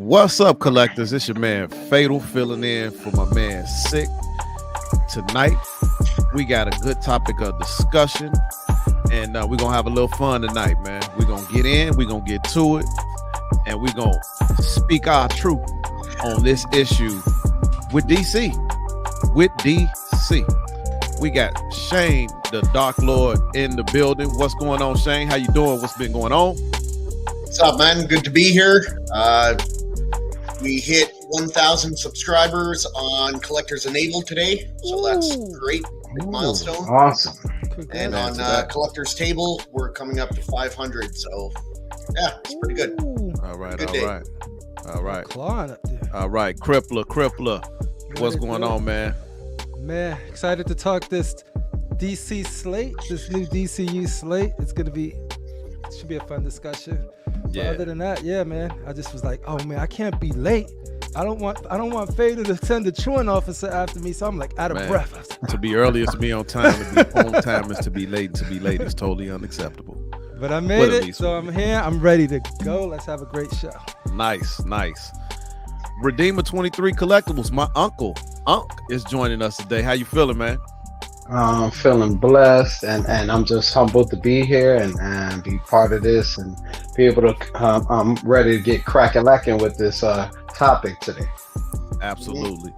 What's up, collectors? It's your man Fatal filling in for my man Sick. Tonight, we got a good topic of discussion, and we're going to have a little fun tonight, man. We're going to get in, we're going to get to it, and we're going to speak our truth on this issue with DC. We got Shane, the Dark Lord, in the building. What's going on, Shane? How you doing? What's been going on? What's up, man? Good to be here. We hit 1,000 subscribers on Collectors Enabled today, so that's great. Big milestone. Awesome. And on Collectors Table, we're coming up to 500. So, yeah, it's pretty good. All right, Good all day. right. All right. Clawing up there. All right, Crippler. What's going on, man? Man, excited to talk this DC slate, this new DCU slate. It should be a fun discussion. Yeah. But other than that, yeah, man, I just was like, oh man, I can't be late. I don't want Fader to send the truant officer after me, so I'm like out of breath. To be early is to be on time. To be on time is to be late. To be late is totally unacceptable. But I made it, so I'm here. I'm ready to go. Let's have a great show. Nice. Redeemer 23 Collectibles. My uncle, is joining us today. How you feeling, man? I'm feeling blessed, and I'm just humbled to be here and be part of this and be able to. I'm ready to get crack-a-lacking with this topic today. Absolutely.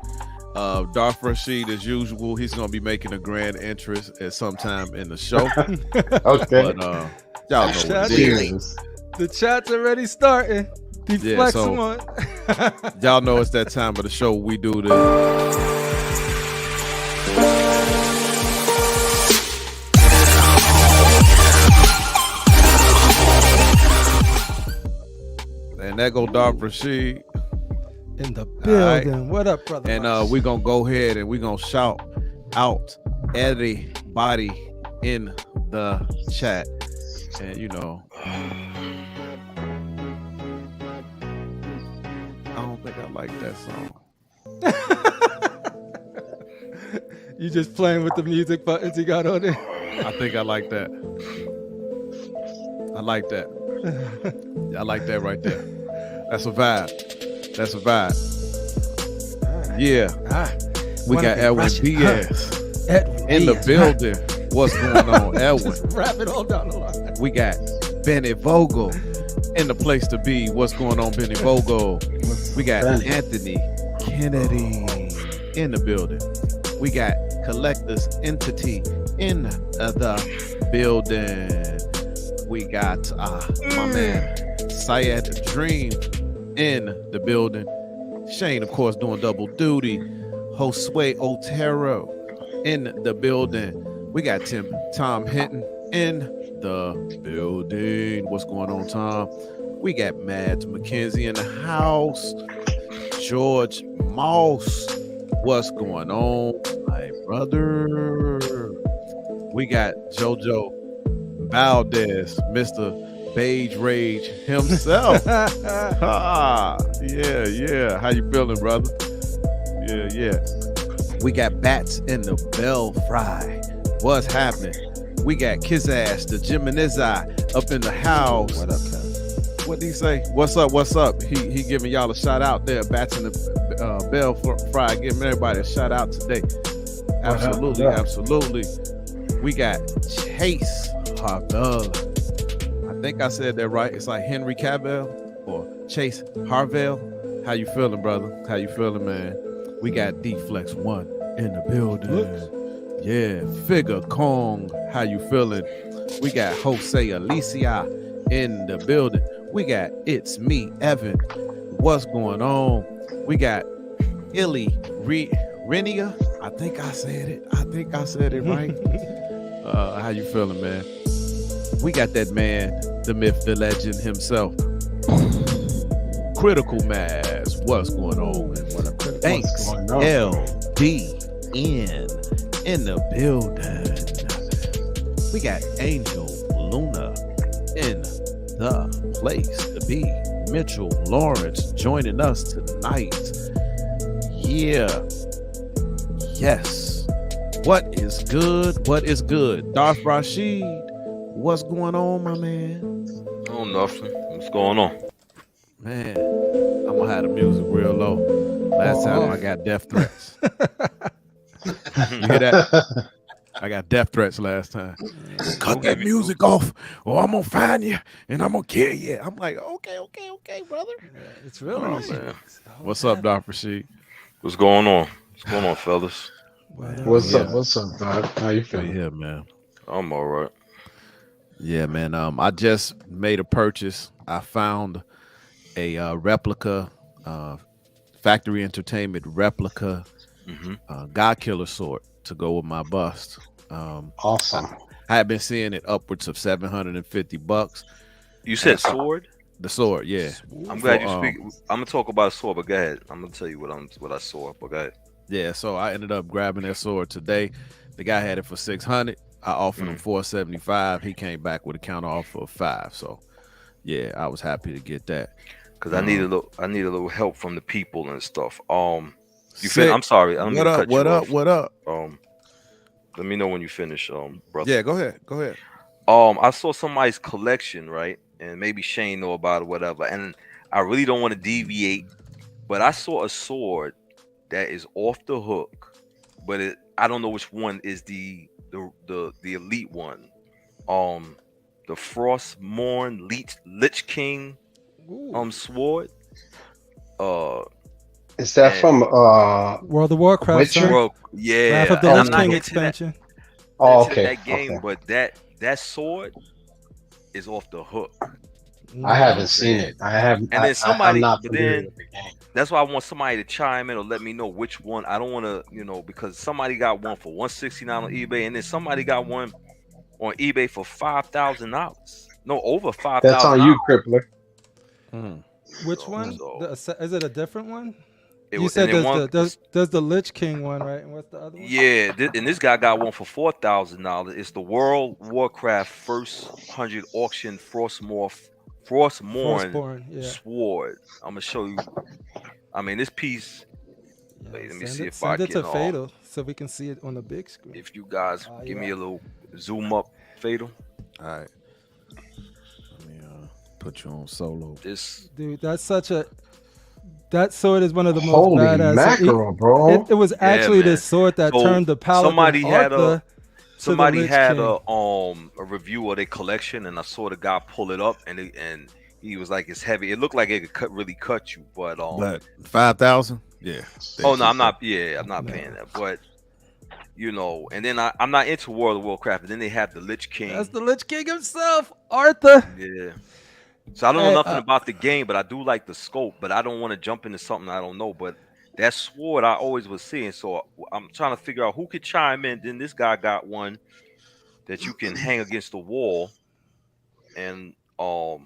Darth Rashid, as usual, he's going to be making a grand entrance at some time in the show. Okay. But y'all know what it is. The chat's already starting. Yeah, so y'all know it's that time of the show. We do this. And that go Darth Rashid in the building. Right. What up, brother? And we're going to go ahead and we're going to shout out everybody in the chat. And, you know, I don't think I like that song. You just playing with the music buttons you got on there? I think I like that. I like that. I like that right there. That's a vibe. Yeah. We got Edwin Diaz in the building. What's going on, Edwin? Just wrap it all down the line. We got Benny Vogel in the place to be. What's going on, Benny Vogel? We got Anthony Kennedy in the building. We got Collectors Entity in the building. We got my man Syed Dream in the building. Shane, of course, doing double duty. Josue Otero in the building. We got Tom Hinton in the building. What's going on, Tom? We got Mads McKenzie in the house. George Moss. What's going on, my brother? We got JoJo Valdez, Mr. Beige Rage himself. Yeah. How you feeling, brother? Yeah. We got Bats in the Bell Fry. What's happening? We got Kizash, the Geminizi, up in the house. What up, Kev? What did he say? What's up? He giving y'all a shout out there. Bats in the Bell Fry, giving everybody a shout out today. Absolutely. We got Chase Harvell. I think I said that right. It's like Henry Cavill or Chase Harvell. How you feeling, brother? How you feeling, man? We got D-Flex 1 in the building. Yeah. Figure Kong. How you feeling? We got Jose Alicia in the building. We got It's Me, Evan. What's going on? We got Illy Renia. I think I said it right. How you feeling, man? We got that man, the myth, the legend himself. Critical Mass. What's going on? Thanks, LDN in the building. We got Angel Luna in the place to be. Mitchell Lawrence joining us tonight. Yeah. Yes. What is good? Darth Rashid, what's going on, my man? Oh, nothing. What's going on? Man, I'm gonna have the music real low. Last time I got death threats. You hear that? I got death threats last time. Cut that music off, or I'm gonna find you and I'm gonna kill you. I'm like, okay, brother. Yeah, it's really Oh, man. What's up, Dr. Rashid? What's going on? What's going on, fellas? What's up? What's up, Doc? How you We feeling? here, man. I'm all right. Yeah, man. I just made a purchase. I found a replica, factory entertainment replica God Killer sword to go with my bust. Awesome. I had been seeing it upwards of $750. You said sword? The sword, yeah. I'm glad you speak. I'm gonna talk about a sword, but go ahead. I'm gonna tell you what I saw. But go ahead. Yeah, so I ended up grabbing that sword today. The guy had it for $600. I offered him $475. He came back with a counter offer of $5. So, yeah, I was happy to get that. Cause I need a little help from the people and stuff. Sick. I'm sorry. I don't mean to cut you off. What up? Let me know when you finish, brother. Yeah, go ahead. I saw somebody's collection, right? And maybe Shane know about it, whatever. And I really don't want to deviate, but I saw a sword that is off the hook, but I don't know which one is the elite one. The Frostmourne Lich King sword. Is that from World of Warcraft? Witcher? Son? Well, yeah. Wrath of the and Lich I'm not King into that- expansion. Oh, into okay. that game, Okay. but that sword is off the hook. I haven't seen it. I haven't. And then somebody, I'm not but familiar then with the game. that's why I want somebody to chime in or let me know which one. I don't want to, because somebody got one for $169 on eBay, and then somebody got one on eBay for $5,000. No, over $5,000. That's on you, Crippler. Which one? So- Is it a different one? It You was- said and then there's the Lich King one, right? And what's the other one? Yeah, and this guy got one for $4,000. It's the World Warcraft first 100 auction Frostmourne yeah. sword. I'm gonna show you. I mean, this piece. Yeah, Wait, let me send see it, if I send it can. to Fatal so we can see it on the big screen. If you guys give me a little zoom up, Fatal. All right. Let me put you on solo. This Dude, that sword is one of the most Holy badass. mackerel, bro! It was actually man. this sword that So, turned the paladin somebody had Arthur to somebody the Lich had King. a review of their collection, and I saw the guy pull it up, and he was like, it's heavy. It looked like it could really cut you, but But 5,000? Yeah. oh no, I'm not paying that, but and then I'm not into World of Warcraft, and then they have the Lich King. That's the Lich King himself, Arthur. Yeah. So I don't know nothing about the game, but I do like the scope, but I don't want to jump into something I don't know. But that sword I always was seeing, so I'm trying to figure out who could chime in. Then this guy got one that you can hang against the wall, and who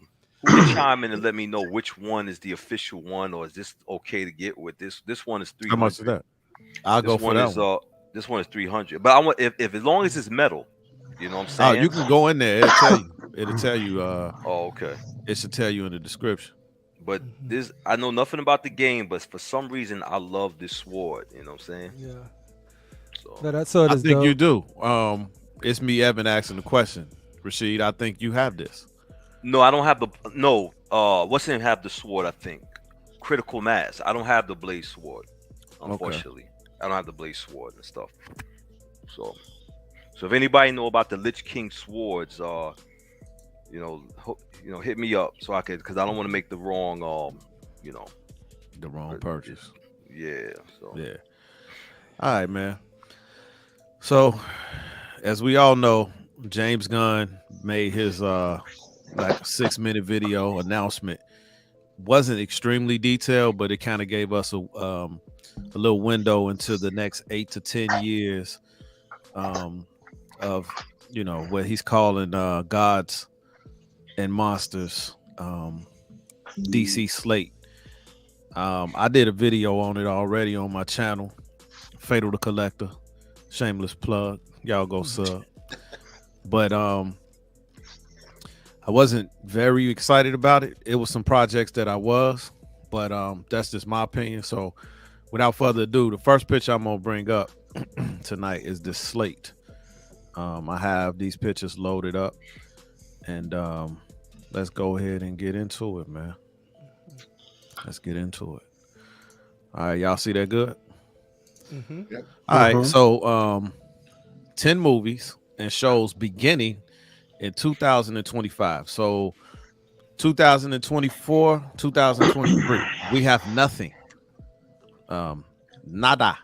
can chime in and let me know which one is the official one, or is this okay to get with this? This one is 300. How much is that? I'll go for that one. This one is 300. But I want if as long as it's metal, you know what I'm saying? Oh, you can go in there. It'll tell you. It'll tell you. Oh, okay. It should tell you in the description. But this, I know nothing about the game, but for some reason, I love this sword. You know what I'm saying? Yeah. So No, that sword I is think dope. you do. It's me, Evan, asking the question. Rashid, I think you have this. no, I don't have the no. What's the name? Have the sword? I think Critical Mass. I don't have the blade sword. Unfortunately, I don't have the blade sword and stuff. So if anybody know about the Lich King swords, hit me up so I could, because I don't want to make the wrong, The wrong purchase. Yeah. So Yeah. All right, man. So, as we all know, James Gunn made his like a 6-minute video announcement. Wasn't extremely detailed, but it kind of gave us a little window into the next 8 to 10 years of what he's calling gods and monsters, DC slate. I did a video on it already on my channel, Fatal the Collector. Shameless plug. Y'all go sub. But I wasn't very excited about it. It was some projects that I was, but that's just my opinion. So without further ado, the first picture I'm gonna bring up tonight is this slate. I have these pictures loaded up, and let's go ahead and get into it, man. Let's get into it. All right, y'all see that good? Mm-hmm. Yep. All right, so 10 movies and shows beginning in 2025. So 2024, 2023, we have nothing. Nada.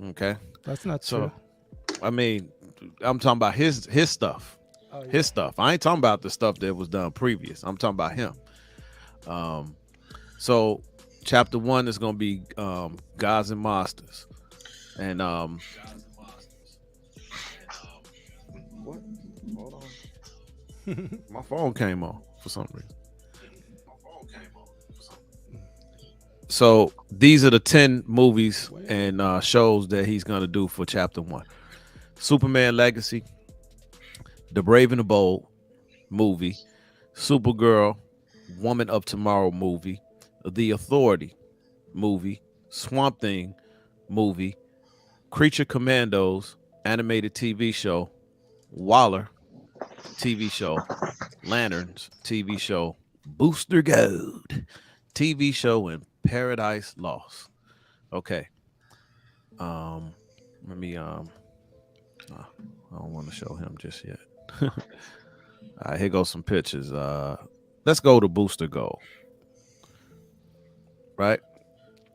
Okay. That's not So, true. I mean, I'm talking about his stuff. Oh, yeah. His stuff. I ain't talking about the stuff that was done previous. I'm talking about him. So chapter 1 is gonna be Gods and Monsters. And what? Hold on. My phone came on for some reason. So these are the 10 movies and shows that he's gonna do for chapter 1. Superman Legacy, The Brave and the Bold movie, Supergirl, Woman of Tomorrow movie, The Authority movie, Swamp Thing movie, Creature Commandos animated TV show, Waller TV show, Lanterns TV show, Booster Gold TV show, and Paradise Lost. Okay. Let me I don't want to show him just yet. All right, here goes some pictures. Let's go to Booster Gold. Right?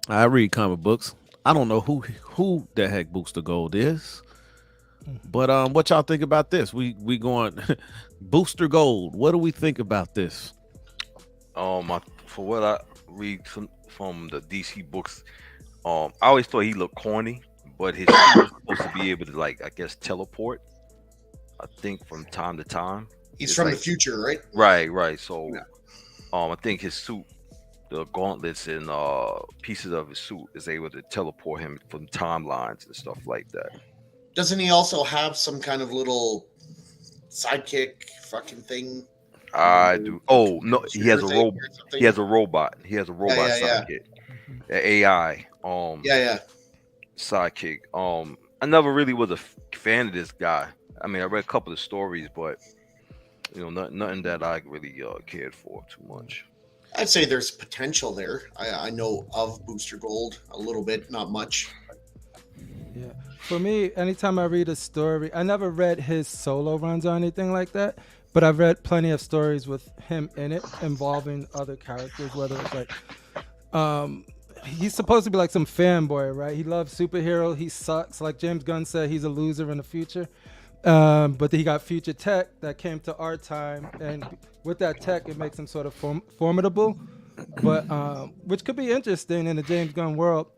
I read comic books. I don't know who the heck Booster Gold is. But what y'all think about this? We going Booster Gold. What do we think about this? For what I read from the DC books, I always thought he looked corny, but his suit was supposed to be able to, like, I guess, teleport. I think from time to time. He's from the future, right? Right. So, Yeah. I think his suit, the gauntlets and pieces of his suit, is able to teleport him from timelines and stuff like that. Doesn't he also have some kind of little sidekick fucking thing? I do. Oh no, he has a robot. He has a robot. He has a robot Yeah. sidekick. AI. Sidekick. I never really was a fan of this guy. I mean, I read a couple of stories, but nothing that I really cared for too much. I'd say there's potential there. I know of Booster Gold a little bit, not much. Yeah. For me, anytime I read a story, I never read his solo runs or anything like that, but I've read plenty of stories with him in it involving other characters, whether it's like, he's supposed to be like some fanboy, right? He loves superhero. He sucks. Like James Gunn said, he's a loser in the future. But he got future tech that came to our time, and with that tech, it makes him sort of formidable, but which could be interesting in the James Gunn world.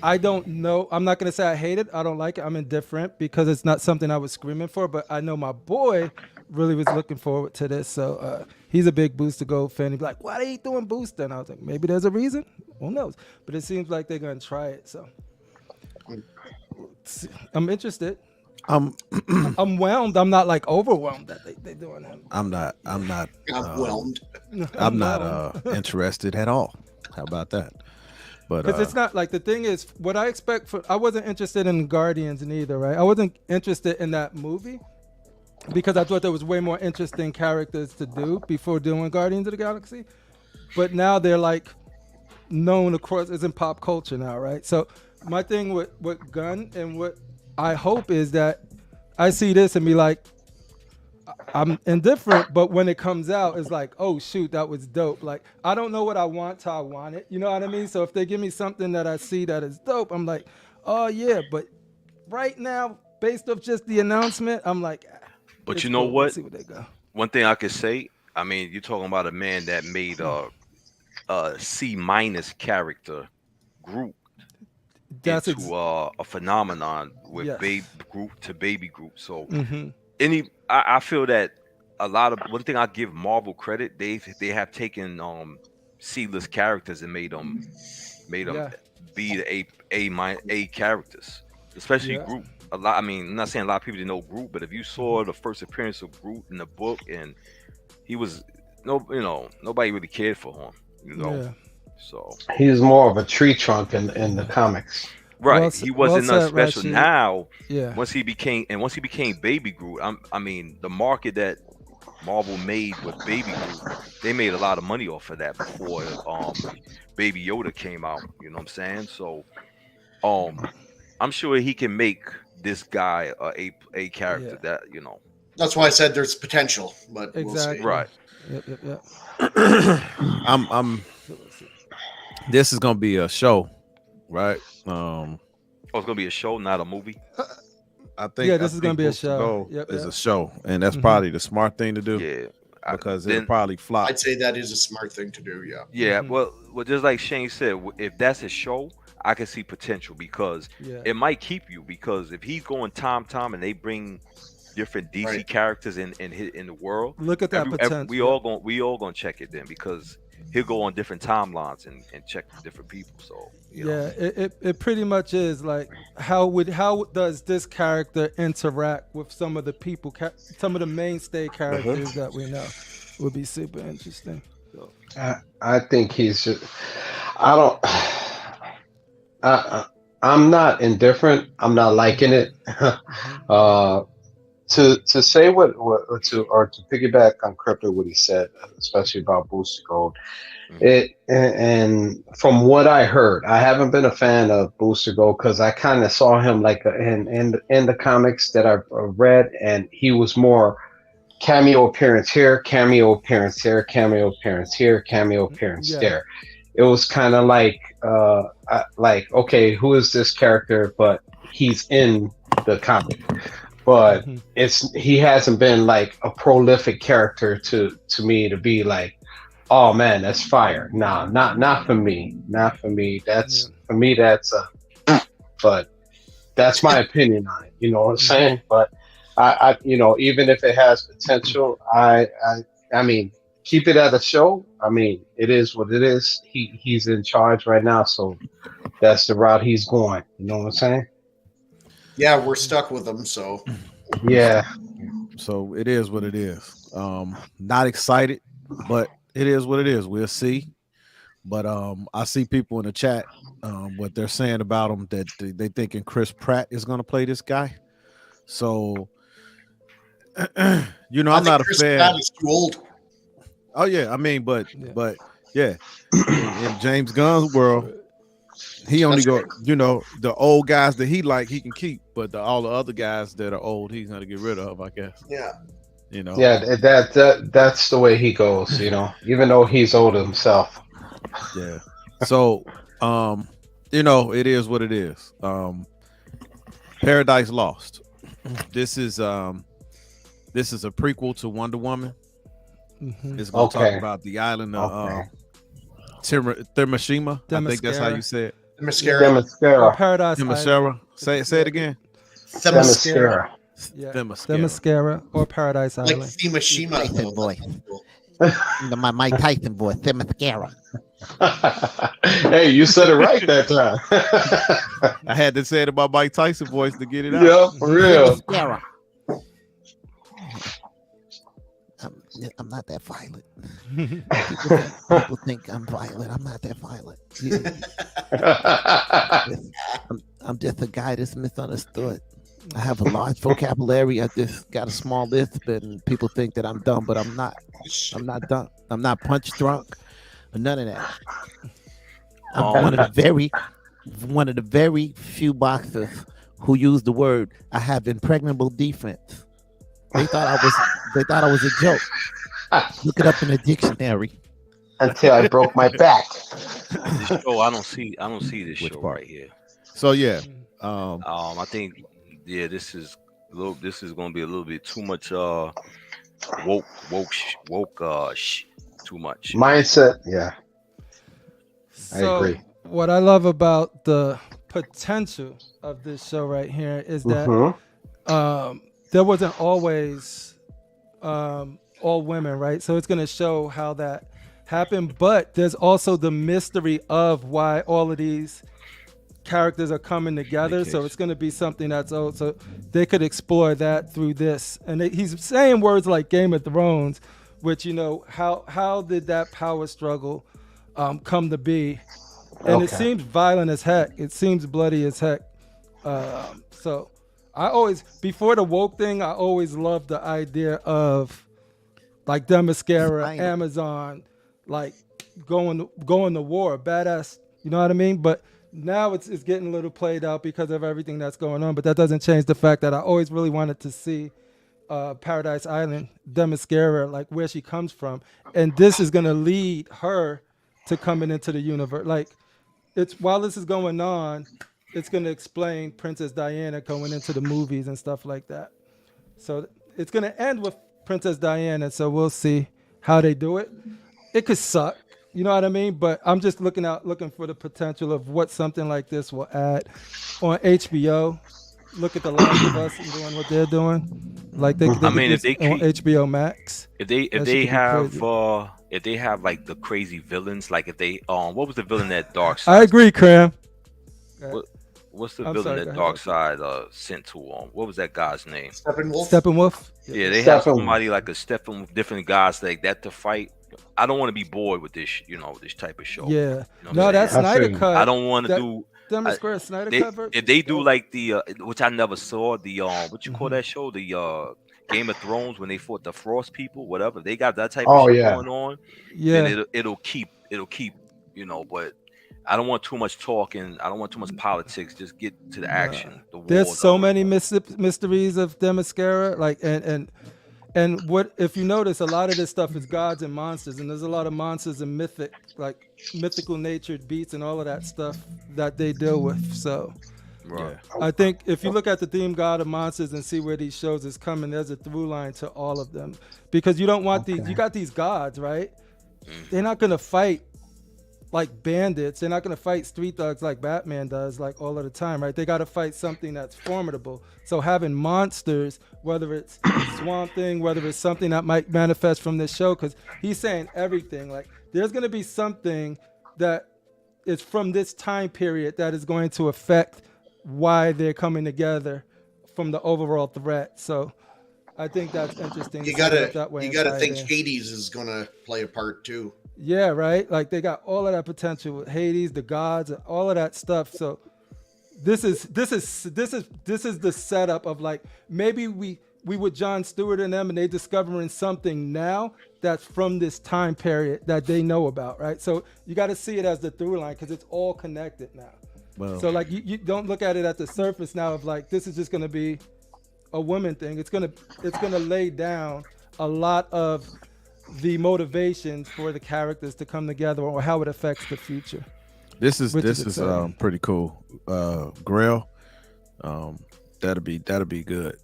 I don't know. I'm not gonna say I hate it. I don't like it. I'm indifferent because it's not something I was screaming for. But I know my boy really was looking forward to this. So he's a big Booster Gold fan. He'd be like, "Why are they doing Booster?" And I was like, "Maybe there's a reason. Who knows?" But it seems like they're gonna try it. So I'm interested. I'm whelmed. I'm not like overwhelmed that they're doing him. I'm not Overwhelmed. I'm not interested at all. How about that? But because it's not like, the thing is, what I expect I wasn't interested in Guardians neither, right? I wasn't interested in that movie because I thought there was way more interesting characters to do before doing Guardians of the Galaxy. But now they're like known across, it's in pop culture now, right? So my thing with Gunn and what I hope is that I see this and be like, I'm indifferent, but when it comes out, it's like, oh shoot, that was dope. Like, I don't know what I want till I want it. You know what I mean? So if they give me something that I see that is dope, I'm like, oh yeah. But right now, based off just the announcement, I'm like, but you know what? Let's see where they go. One thing I could say, I mean, you're talking about a man that made a C- character Groot into a phenomenon with baby Groot to baby Groot. So I feel that one thing I give Marvel credit, they have taken C-list characters and made them be the A characters, especially Groot. I mean, I'm not saying a lot of people didn't know Groot, but if you saw the first appearance of Groot in the book, and he was nobody really cared for him, So he's more of a tree trunk in the comics. Right, he wasn't nothing special. Rashid. Now, once he became Baby Groot, I mean, the market that Marvel made with Baby Groot, they made a lot of money off of that before Baby Yoda came out. You know what I'm saying? So I'm sure he can make this guy a character that That's why I said there's potential, but Exactly. we'll see. Right. Yep. I'm this is gonna be a show, right? Oh, it's gonna be a show, not a movie. I think this is gonna be a show. It's a show, and that's probably the smart thing to do. Yeah, because it'll probably flop. I'd say that is a smart thing to do. Yeah. Yeah. Well, just like Shane said, if that's a show, I can see potential because it might keep you. Because if he's going time and they bring different DC characters in the world, look at that potential. We all gonna check it then because he'll go on different timelines and check different people. So it pretty much is like how does this character interact with some of the people, some of the mainstay characters that we know? Would be super interesting. So. I think he's. I'm not indifferent. I'm not liking it. To say to piggyback on Crypto what he said, especially about Booster Gold, and from what I heard, I haven't been a fan of Booster Gold because I kind of saw him like in the comics that I've read, and he was more cameo appearance here, cameo appearance here, cameo appearance here, cameo appearance there. It was kind of like okay, who is this character? But he's in the comic. But he hasn't been like a prolific character to me to be like, oh man, that's fire. Nah, not for me. Not for me. That's for me. That's but that's my opinion on it. You know what I'm saying? But I even if it has potential, I mean, keep it at a show. I mean, it is what it is. He's in charge right now, so that's the route he's going. You know what I'm saying? Yeah, we're stuck with them, so yeah. So it is what it is. Not excited, but it is what it is. We'll see. But I see people in the chat what they're saying about him that they thinking Chris Pratt is going to play this guy. So I'm not a Chris fan. Pratt is too old. Oh yeah, I mean, but in James Gunn's world. He only the old guys that he can keep, but all the other guys that are old, he's gonna get rid of, I guess. Yeah. Yeah, that's the way he goes, even though he's old himself. Yeah. So, it is what it is. Paradise Lost. This is a prequel to Wonder Woman. It's gonna talk about the island of Themyscira. I think that's how you say it. Themyscira. Paradise Themyscira. Say it again. Themyscira. Yeah. Themyscira or Paradise Island. Like Themyscira boy. My Mike Tyson boy, Themyscira. Hey, you said it right that time. I had to say it about Mike Tyson voice to get it out. Yeah, for real. Themyscira. I'm not that violent. People think I'm violent. I'm not that violent. I'm just a guy that's misunderstood. I have a large vocabulary. I just got a small lisp, and people think that I'm dumb, but I'm not. I'm not dumb. I'm not punch drunk, or none of that. I'm one of the very few boxers who use the word "I have impregnable defense." They thought I was a joke. Look it up in the dictionary. Until I broke my back. This show, I don't see this show right here. So yeah, I think this is going to be a little bit too much woke too much mindset. Yeah, So I agree. What I love about the potential of this show right here is that there wasn't always all women, right? So it's going to show how that happened, but there's also the mystery of why all of these characters are coming together. So it's going to be something that's old. So they could explore that through this. And he's saying words like Game of Thrones, which, how did that power struggle come to be? And it seems violent as heck. It seems bloody as heck. So I always, before the woke thing, I always loved the idea of like Themyscira, Fine. Amazon, like going to war, badass. You know what I mean? But now it's getting a little played out because of everything that's going on. But that doesn't change the fact that I always really wanted to see Paradise Island, Themyscira, like where she comes from, and this is gonna lead her to coming into the universe. Like, it's while this is going on, it's gonna explain Princess Diana going into the movies and stuff like that. So it's gonna end with Princess Diana. So we'll see how they do it. It could suck, you know what I mean? But I'm just looking for the potential of what something like this will add on HBO. Look at The Last of Us and doing what they're doing. Like they I mean, if they on HBO Max. if they have like the crazy villains, like if they what was the villain that Darkseid? I agree, Cram. What's the I'm villain sorry, that go ahead. Darkseid sent to what was that guy's name? Steppenwolf. Steppenwolf. Yeah, they have Steppenwolf. somebody like a Stephen, different guys like that to fight. I don't want to be bored with this, this type of show. Yeah. You know what No, I'm that saying? Snyder feel cut. I don't want to that- do. Themyscira Snyder They, cut. if they do like the which I never saw, the what you call Mhm. that show, the Game of Thrones, when they fought the Frost people, whatever, they got that type Oh, of shit yeah. going on. Yeah. Then it'll keep but I don't want too much talking. I don't want too much politics. Just get to the action. The There's wars, so all many that. mysteries of Themyscira, like and what if you notice, a lot of this stuff is gods and monsters, and there's a lot of monsters and mythical natured beasts and all of that stuff that they deal with. So Right. I think if you look at the theme God of Monsters and see where these shows is coming, there's a through line to all of them, because you don't want these. You got these gods, right? They're not gonna fight like bandits. They're not gonna fight street thugs like Batman does, like all of the time, right? They got to fight something that's formidable. So having monsters, whether it's Swamp Thing, whether it's something that might manifest from this show, because he's saying everything. Like there's gonna be something that is from this time period that is going to affect why they're coming together from the overall threat. So I think that's interesting. You to set it gotta up that way you gotta inside think there. Hades is gonna play a part too. Yeah, right. Like they got all of that potential with Hades, the gods, and all of that stuff. So this is the setup of like maybe we with Jon Stewart and them, and they discovering something now that's from this time period that they know about, right? So you got to see it as the through line because it's all connected now. Well, So like you don't look at it at the surface now of like this is just gonna be a woman thing. It's gonna lay down a lot of the motivations for the characters to come together or how it affects the future. this is which is this is exciting. pretty cool. Grail, that'll be good.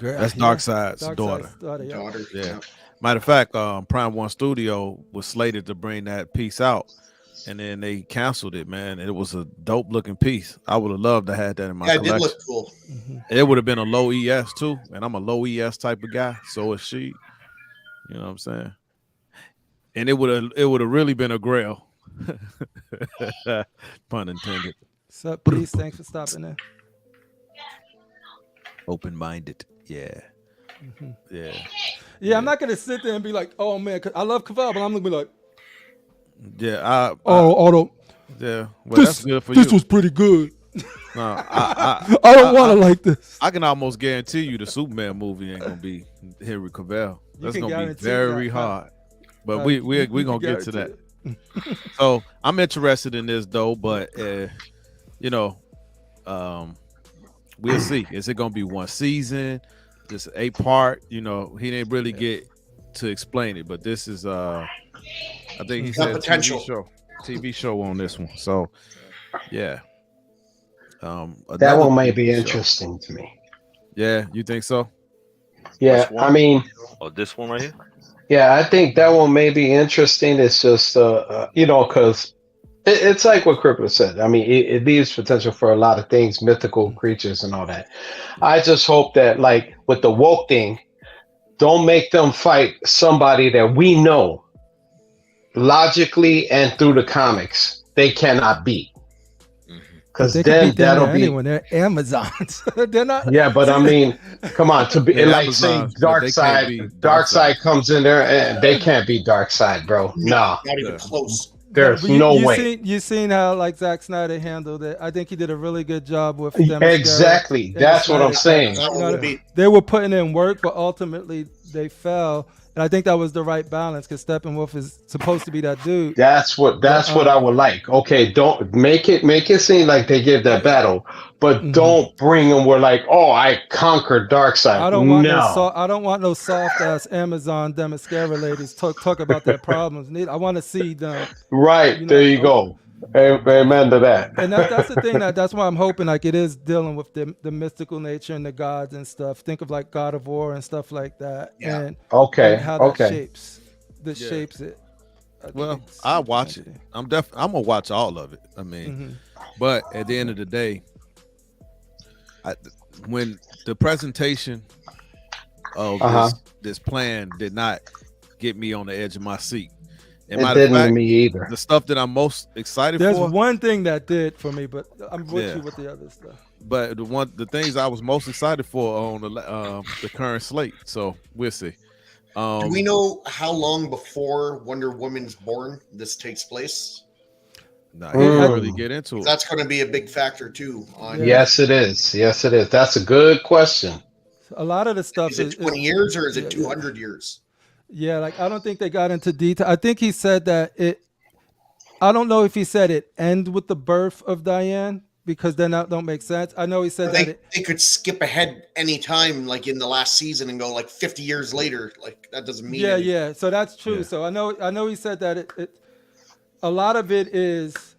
That's Darkseid's daughter. Yeah. Daughter. Yeah. Matter of fact, Prime One Studio was slated to bring that piece out, and then they canceled it. Man, it was a dope looking piece. I would have loved to have that in my Yeah, it collection. did look cool. It would have been a low ES too, and I'm a low ES type of guy. So is she. You know what I'm saying? And it would have really been a grail. Pun intended. What's up, Peace? Thanks for stopping in. Open minded. Yeah. Mm-hmm. Yeah. Yeah, I'm not gonna sit there and be like, oh man, 'cause I love Caval, but I'm gonna be like, Yeah. although Yeah. Well, that's good for you. was pretty good. No, I don't want to like this. I can almost guarantee you the Superman movie ain't gonna be Henry Cavill. That's can gonna be guarantee very that, huh? hard. But we're gonna get to that. So I'm interested in this though, but we'll see. Is it gonna be one season? Just a part? He didn't really get to explain it, but this is I think he Got said potential. TV show on this one. So yeah. That another one might be TV show. interesting to me. Yeah, you think so? Yeah, Which one? I mean, This one right here. yeah, I think that one may be interesting. It's just, because it's like what Crippler said. I mean, it leaves potential for a lot of things, mythical creatures and all that. I just hope that, like with the woke thing, don't make them fight somebody that we know logically and through the comics they cannot beat. Because They could then beat them that'll to be anyone. They're Amazons. They're not. yeah, but I mean, come on, to be They're like say Amazons, but they can't beat Darkseid comes in there and they can't beat Darkseid, bro. No. Not even close. There's no way. You seen how like Zack Snyder handled it. I think he did a really good job with them. Exactly. That's what I'm saying. They were putting in work, but ultimately they fell. And I think that was the right balance because Steppenwolf is supposed to be that dude. That's what I would like. Okay, don't make it seem like they give that battle, but don't bring them where like, oh, I conquered Darkseid. I don't want no soft ass Amazon Themyscira ladies talk about their problems. I want to see them. Right, there you go. Amen to that. And that's the thing that's why I'm hoping like it is dealing with the mystical nature and the gods and stuff. Think of like God of War and stuff like that. Yeah. And how that shapes it. Well, I watch it. I'm gonna watch all of it. I mean, but at the end of the day, when the presentation of this plan did not get me on the edge of my seat. And it didn't me either. The stuff that I'm most excited for. There's one thing that did for me, but I'm with you with the other stuff. But the things I was most excited for on the current slate. So we'll see. Do we know how long before Wonder Woman's born this takes place? No, he didn't really get into it. That's going to be a big factor too. Yes, it is. Yes, it is. That's a good question. A lot of the stuff is 20 years or is it 200 years? Yeah, like I don't think they got into detail. I think he said that I don't know if he said it end with the birth of Diane because then that don't make sense. I know he said they could skip ahead any time, like in the last season, and go like 50 years later. Like that doesn't mean anything. Yeah. So that's true. Yeah. So I know he said that a lot of it is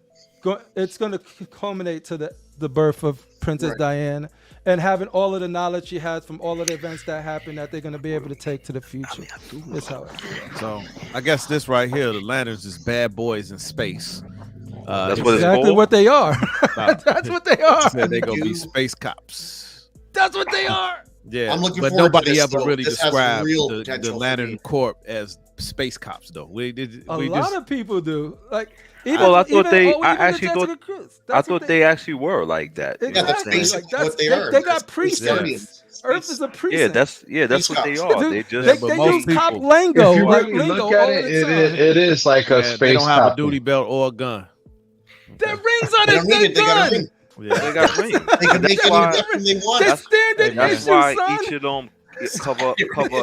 it's going to culminate to the birth of Princess Diana and having all of the knowledge she has from all of the events that happened that they're going to be able to take to the future. That's how it is. So I guess this right here, the Lanterns is bad boys in space. That's what exactly what they are. That's what they are. Said they're going to be space cops. That's what they are. Yeah, I'm looking but forward nobody to this, ever though. really This described the Lantern Corps as space cops, though. A lot of people do. Like, I thought they actually were like that. Yeah, that's basically what they are. They got precepts. Earth is a precept. That's what they are. They use cop lingo. If you like really lingo look at it is like a space They don't have cop. a duty belt or a gun. Their rings on their gun. Yeah, they got rings. They can make any weapon they want. That's why each of them cover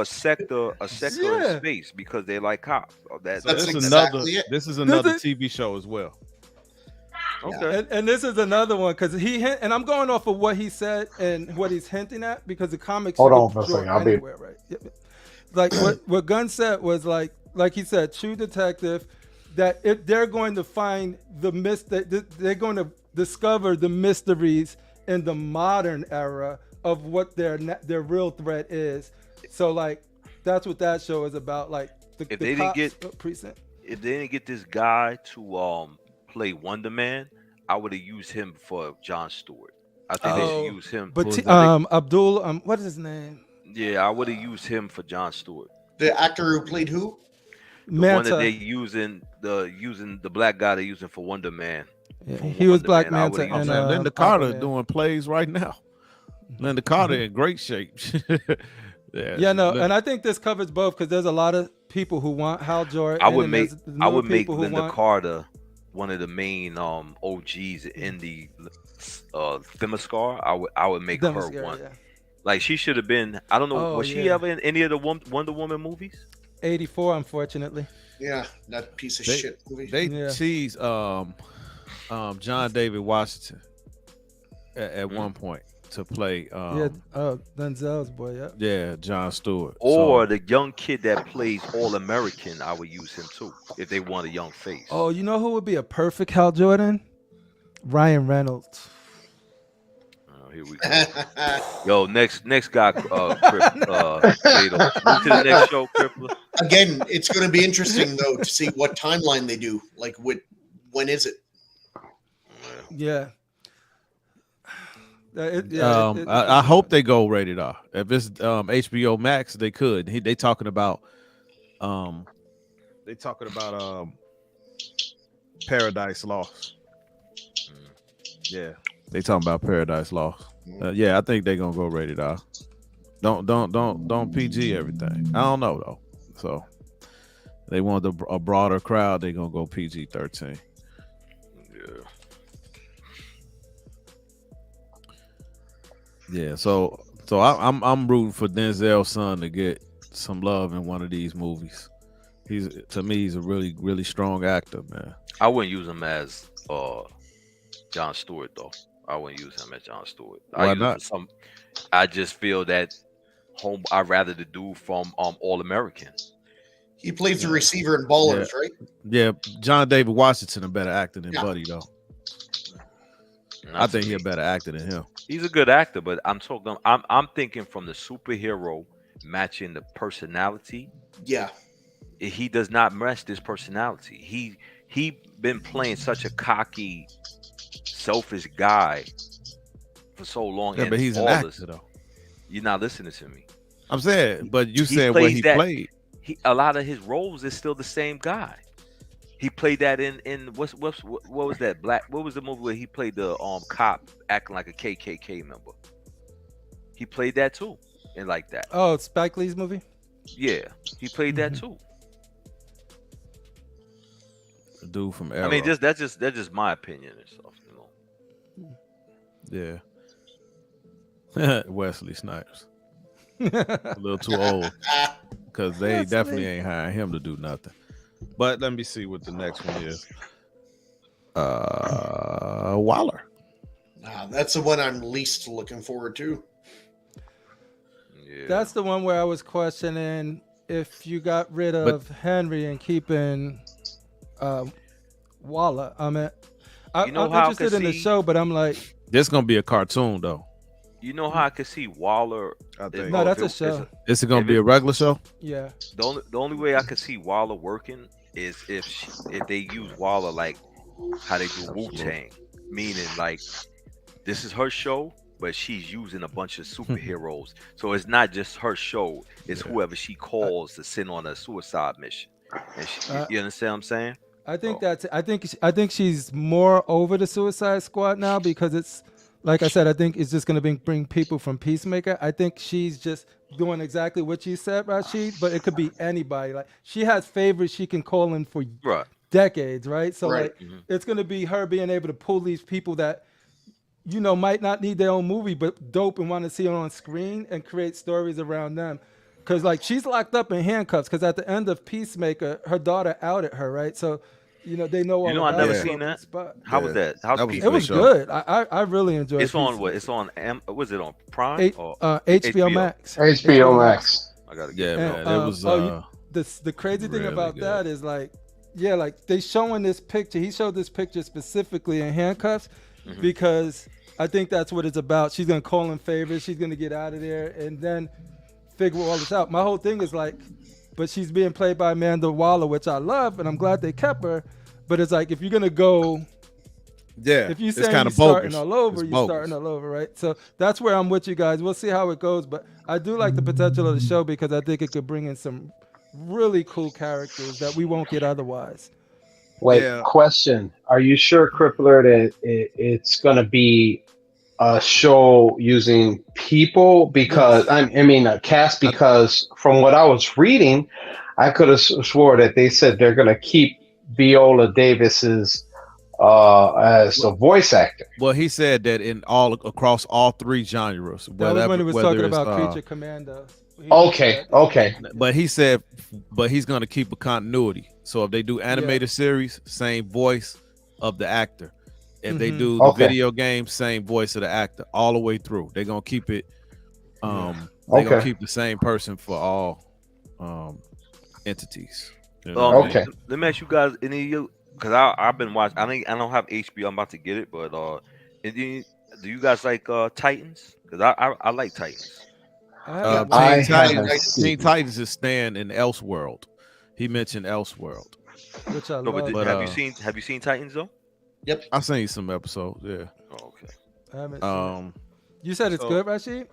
a sector in space because they like cops. That's exactly it. This is another TV show as well. Okay, and this is another one because and I'm going off of what he said and what he's hinting at because the comics. Hold on for a second. I'll anywhere, right? Yep. Like what Gunn said was like he said, True Detective, that if they're going to find they're going to discover the mysteries in the modern era of what their real threat is. So like that's what that show is about. Like if they didn't get this guy to play Wonder Man, I would have used him for Jon Stewart. I think they should use him. But Abdul, what is his name? Yeah, I would have used him for Jon Stewart. The actor who played who? The one that they using the black guy they're using for Wonder Man. Yeah, he was Black Manta. And Linda Carter doing plays right now. Linda Carter in great shape. And I think this covers both because there's a lot of people who want Hal Jordan. I would make Linda Carter one of the main OGs in the Themyscira. I would make her one. Yeah. Like she should have been. I don't know. Was she ever in any of the Wonder Woman movies? 84, unfortunately. Yeah, that piece of shit movie. They teased John David Washington at one point to play Denzel's boy. Yeah, Jon Stewart. Or the young kid that plays All American, I would use him too if they want a young face. Oh, you know who would be a perfect Hal Jordan? Ryan Reynolds. Oh, here we go. Yo, next guy, Move to the next show, Crippler. Again, it's going to be interesting though to see what timeline they do. Like, when is it? Yeah. I hope they go rated R. If it's HBO Max, they could. They talking about Paradise Lost. Yeah, they talking about Paradise Lost. Yeah, I think they're gonna go rated R. Don't PG everything. I don't know though. So They want a broader crowd. They're gonna go PG-13. Yeah. Yeah. So I'm rooting for Denzel's son to get some love in one of these movies. To me, he's a really, really strong actor, man. I wouldn't use him as Jon Stewart though. I wouldn't use him as Jon Stewart. Why not? I just feel that I'd rather the dude from All American. He plays the receiver in Ballers, right? Yeah, John David Washington a better actor than Buddy though. I think he's a better actor than him. He's a good actor, but I'm thinking from the superhero matching the personality. Yeah. He does not match this personality. He been playing such a cocky, selfish guy for so long. Yeah, and but he's an actor though. You're not listening to me. I'm saying, but you said what he played. A lot of his roles is still the same guy. He played that in what was that what was the movie where he played the cop acting like a KKK member? He played that too, and like that. Oh, it's Spike Lee's movie. Yeah, he played that too. The dude from Arrow. I mean, that's just my opinion and stuff, you know. Yeah. Wesley Snipes. A little too old because they definitely ain't hiring him to do nothing. But let me see what the next one is. Waller. That's the one I'm least looking forward to. Yeah. That's the one where I was questioning if you got rid of Henry and keeping Waller. I'm interested in the show, but I'm like, this gonna be a cartoon though. You know how I could see Waller? No, that's a show. Is it gonna be a regular show? Yeah. The only way I could see Waller working is if they use Waller like how they do Wu-Tang, meaning like this is her show, but she's using a bunch of superheroes. So it's not just her show; it's whoever she calls to send on a suicide mission. And you understand what I'm saying? I think she's more over the Suicide Squad now because it's. Like I said, I think it's just going to bring people from Peacemaker. I think she's just doing exactly what you said, Rashid, but it could be anybody. Like she has favorites she can call in for decades, right? So like it's going to be her being able to pull these people that, you know, might not need their own movie, but dope and want to see it on screen and create stories around them. Because like she's locked up in handcuffs because at the end of Peacemaker, her daughter outed her, right? So you know they know. I've never seen that. How was that? It was good. I really enjoyed it. It's on what? It's on was it on Prime or HBO Max? HBO Max. I gotta get man. It was. The crazy thing about that is like, yeah, like they showing this picture. He showed this picture specifically in handcuffs because I think that's what it's about. She's gonna call in favors. She's gonna get out of there and then figure all this out. My whole thing is like. But she's being played by Amanda Waller, which I love, and I'm glad they kept her. But it's like if you're gonna go, if you say you're starting all over, you're starting all over, right? So that's where I'm with you guys. We'll see how it goes, but I do like the potential of the show because I think it could bring in some really cool characters that we won't get otherwise. Wait, question: are you sure, Crippler, that it's gonna be a show using people? Because I mean a cast, because from what I was reading, I could have swore that they said they're going to keep Viola Davis's as a voice actor. Well, he said that across all three genres. That was when he was talking about Creature Commando. Okay. But he said, he's going to keep a continuity. So if they do animated series, same voice of the actor. If they do the video game, same voice of the actor all the way through. They're gonna keep it. They're gonna keep the same person for all entities. You know Let me ask you guys, any of you, because I've been watching. I don't have HBO. I'm about to get it, but do you guys like Titans? Because I like Titans. Teen Titans is staying in Elseworld. He mentioned Elseworld, which I love. But have you seen Titans though? Yep, I've seen some episodes. Yeah. Oh, okay. I haven't seen it. You said it's good, Rashid?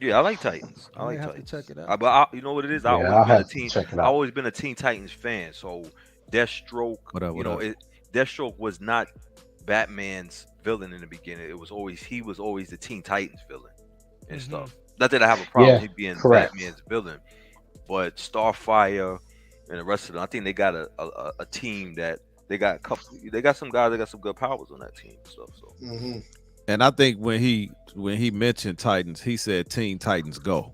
Yeah, I like Titans. I like Titans. To check it out. But you know what it is? I've always been a Teen Titans fan. So Deathstroke, Deathstroke was not Batman's villain in the beginning. He was always the Teen Titans villain and stuff. Not that I have a problem with him being Batman's villain, but Starfire and the rest of them. I think they got a team that they got some guys that got some good powers on that team and stuff. So. Mm-hmm. And I think when he mentioned Titans, he said Teen Titans Go.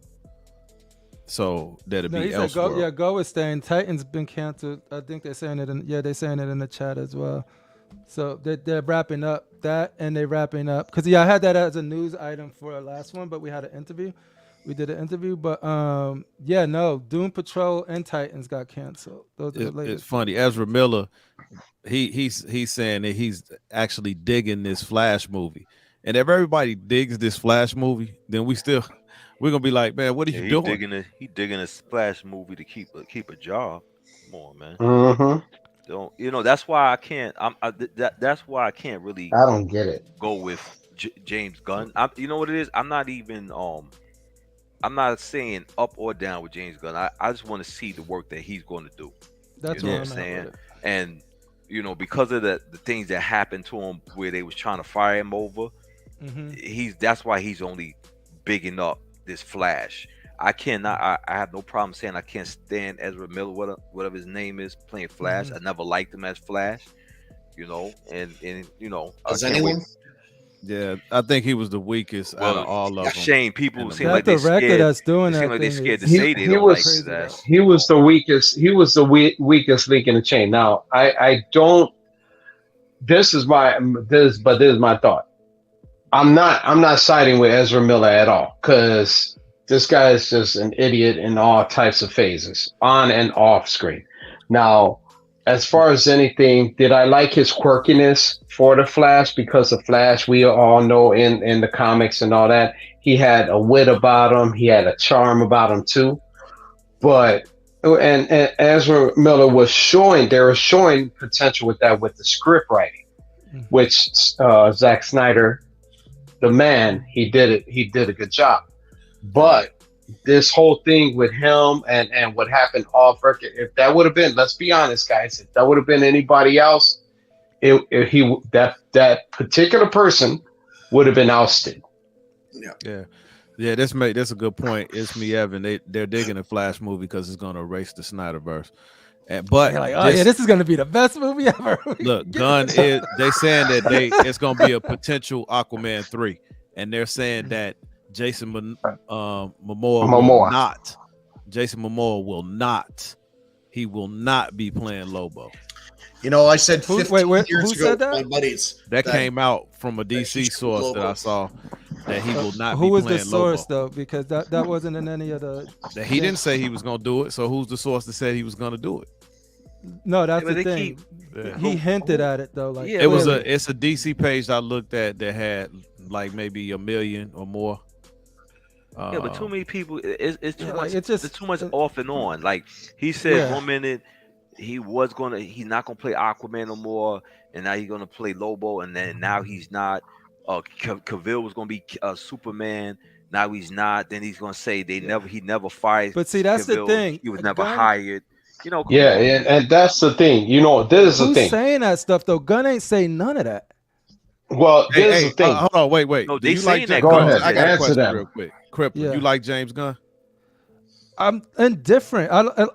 So that'll be he said Go. Elseworlds. Yeah, Go is staying. Titans been canceled. I think they're saying it. They're saying it in the chat as well. So they're wrapping up that, and they're wrapping up because I had that as a news item for our last one, but we had an interview. We did an interview, but Doom Patrol and Titans got canceled. Those are the latest. It's funny. Ezra Miller, he's saying that he's actually digging this Flash movie, and if everybody digs this Flash movie, then we're gonna be like, man, what are you doing? He digging a Flash movie to keep a job. Come on, man. Mm-hmm. That's why I can't. That's why I can't really. I don't get it. Go with James Gunn. You know what it is? I'm not even. I'm not saying up or down with James Gunn. I just want to see the work that he's going to do. That's what I'm saying. And because of the things that happened to him, where they was trying to fire him over, that's why he's only bigging up this Flash. I have no problem saying I can't stand Ezra Miller, whatever his name is, playing Flash. I never liked him as Flash, and Does anyone? Yeah, I think he was the weakest out of all of them. Shame people seem like they're scared. That's doing that. Seem like they're scared to say they don't like his ass. He was the weakest. He was the weakest link in the chain. Now, I don't. This is my thought. I'm not siding with Ezra Miller at all because this guy is just an idiot in all types of phases, on and off screen. Now, as far as anything, did I like his quirkiness for the Flash? Because the Flash, we all know in the comics and all that, he had a wit about him. He had a charm about him too. But and Ezra Miller was showing potential with that with the script writing, which Zack Snyder, the man, he did a good job. But this whole thing with him and what happened off record, if that would have been, let's be honest, guys, if that would have been anybody else, that particular person would have been ousted. Yeah. That's a good point. It's me, Evan. They're digging a Flash movie because it's going to erase the Snyderverse. But you're like, this is going to be the best movie ever. Look, Gunn they saying that it's going to be a potential Aquaman 3, and they're saying that Jason Momoa will not. Jason Momoa will not. He will not be playing Lobo. I said 15 years ago, said that? my buddies. That came out from a DC source Lobo. that I saw that he will not be playing Lobo. Who was the source, though? Because that wasn't in any of the... He didn't say he was going to do it, so who's the source that said he was going to do it? No, that's the thing. He hinted at it, though. Like it's a DC page I looked at that had like maybe 1 million or more. But too many people. It's too much. It's too much off and on. Like he said, 1 minute he's not gonna play Aquaman no more, and now he's gonna play Lobo, and then now he's not. Cavill was gonna be Superman. Now he's not. Then he's gonna say he never fired. But see, that's Cavill. The thing. He was never hired. And that's the thing. This is the thing. Who's saying that stuff though? Gunn ain't saying none of that. Well, this is the thing. Hold on, wait. No, they saying that. Go ahead. I got a Answer question them real quick. Cripple, you like James Gunn? I'm indifferent. I'm saying,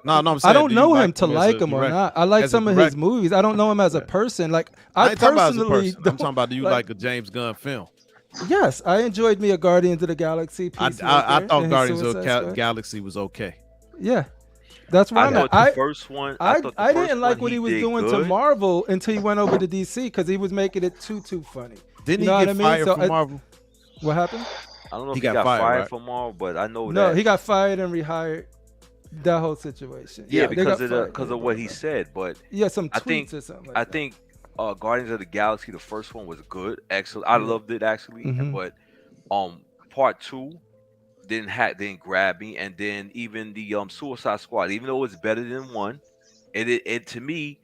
I don't know him to like him or not. I like some of his movies. I don't know him as a person. Like I personally, I'm talking about. Do you like a James Gunn film? Yes, I enjoyed me a Guardians of the Galaxy piece. I thought Guardians of the Galaxy was okay. Yeah. That's why the first one. I didn't like what he was doing to Marvel until he went over to DC because he was making it too funny. Didn't he get fired from Marvel? What happened? I don't know if he got fired from Marvel, but I know that. No, he got fired and rehired. That whole situation. Yeah, because of what he said. But some tweets or something. I think Guardians of the Galaxy, the first one was good, excellent. I loved it actually, but part 2 didn't grab me, and then even the Suicide Squad, even though it's better than 1, it to me,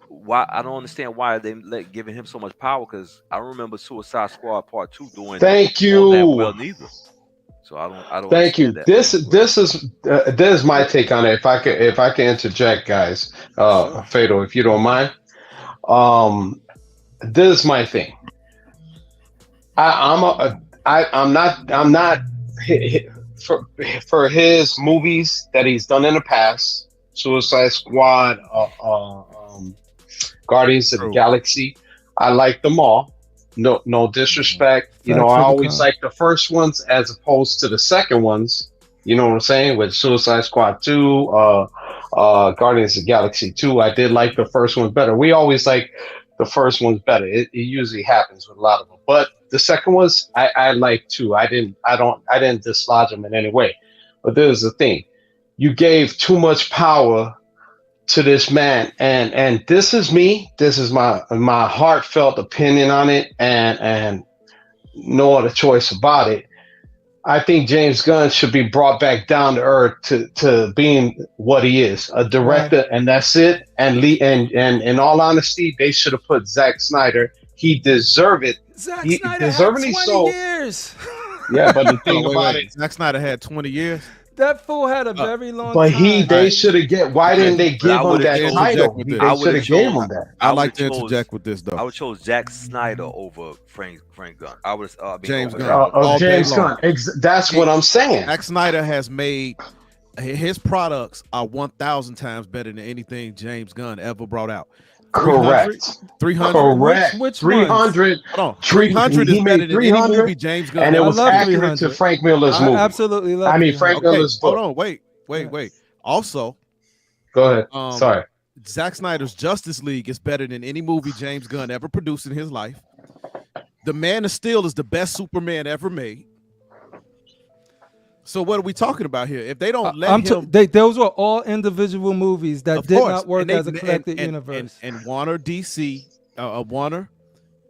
why I don't understand why they giving him so much power, because I don't remember Suicide Squad Part 2 doing Thank you all that well neither. So I don't. Thank you. That. This is my take on it. If I can interject, guys, Fatal, if you don't mind. This is my thing. I'm not for his movies that he's done in the past. Suicide Squad, Guardians of the Galaxy. I like them all. No disrespect. You know, I always like the first ones as opposed to the second ones. You know what I'm saying? With Suicide Squad 2, Guardians of the Galaxy 2, I did like the first one better. We always like the first one's better. It usually happens with a lot of them. But the second ones, I like too. I didn't dislodge them in any way. But there's the thing. You gave too much power to this man, and this is me. This is my heartfelt opinion on it, and no other choice about it. I think James Gunn should be brought back down to earth to being what he is, a director, and that's it. And in all honesty, they should have put Zack Snyder. He deserved it. Zack Snyder had 20 years. Yeah, but the thing about it, Zack Snyder had 20 years. That fool had a very long but time. They should have get. Why didn't they give him that title? They should have gave him that. I like to interject with this though. I would chose Zack Snyder over Frank Gunn. I would James Gunn. James Gunn. That's what I'm saying. Zack Snyder has made his products are 1,000 times better than anything James Gunn ever brought out. Correct. 300. Correct. Which 300. Hold on. 300 is better than any movie James Gunn. And it was accurate to Frank Miller's movie. I absolutely love it. I mean, Frank Miller's book. Hold on. Wait. Also, go ahead. Sorry. Zack Snyder's Justice League is better than any movie James Gunn ever produced in his life. The Man of Steel is the best Superman ever made. So what are we talking about here? If they don't let him, those were all individual movies that did not work as a collected universe. And Warner DC, Warner,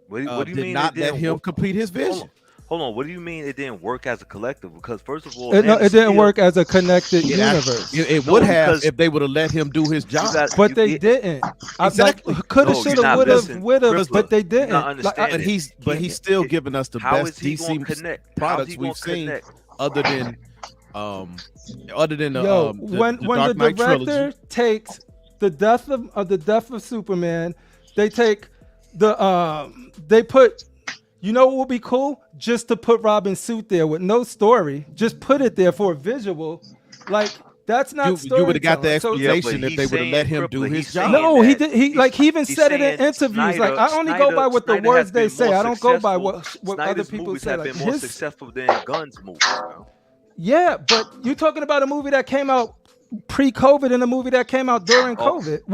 what do you did mean not let him complete his vision. Hold on. What do you mean it didn't work as a collective? Because first of all, it didn't work as a connected universe. It would have if they would have let him do his job. But they didn't. Exactly. Coulda, shoulda, would have, but they didn't. But he's still giving us the best DC products we've seen, other than the when the director trilogy. takes the death of Superman, they take they put. You know what would be cool? Just to put Robin's suit there with no story. Just put it there for a visual. Like, that's not storytelling. You would have got the explanation if they would have let him do his job. No, he did. He even said it in interviews. Like, I only go by what the words they say. I don't go by what other people say. Have been more successful than Gunn's movies. Yeah, but you're talking about a movie that came out pre-COVID and a movie that came out during COVID.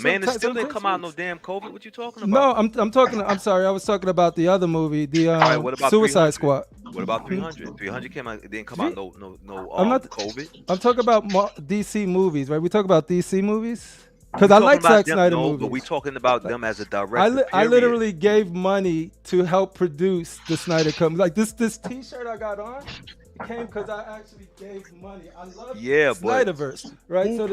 Man of Steel didn't come out no damn COVID. What you talking about? No, I'm talking. I'm sorry, I was talking about the other movie, the Suicide Squad. What about 300? 300 came out. It didn't come out no COVID. I'm talking about DC movies, right? We talk about DC movies because I like Zack Snyder movies. But we talking about them as a director. I literally gave money to help produce the Snyder Cut. Like this T-shirt I got on. Came because I actually gave money. I love Snyderverse, right? Who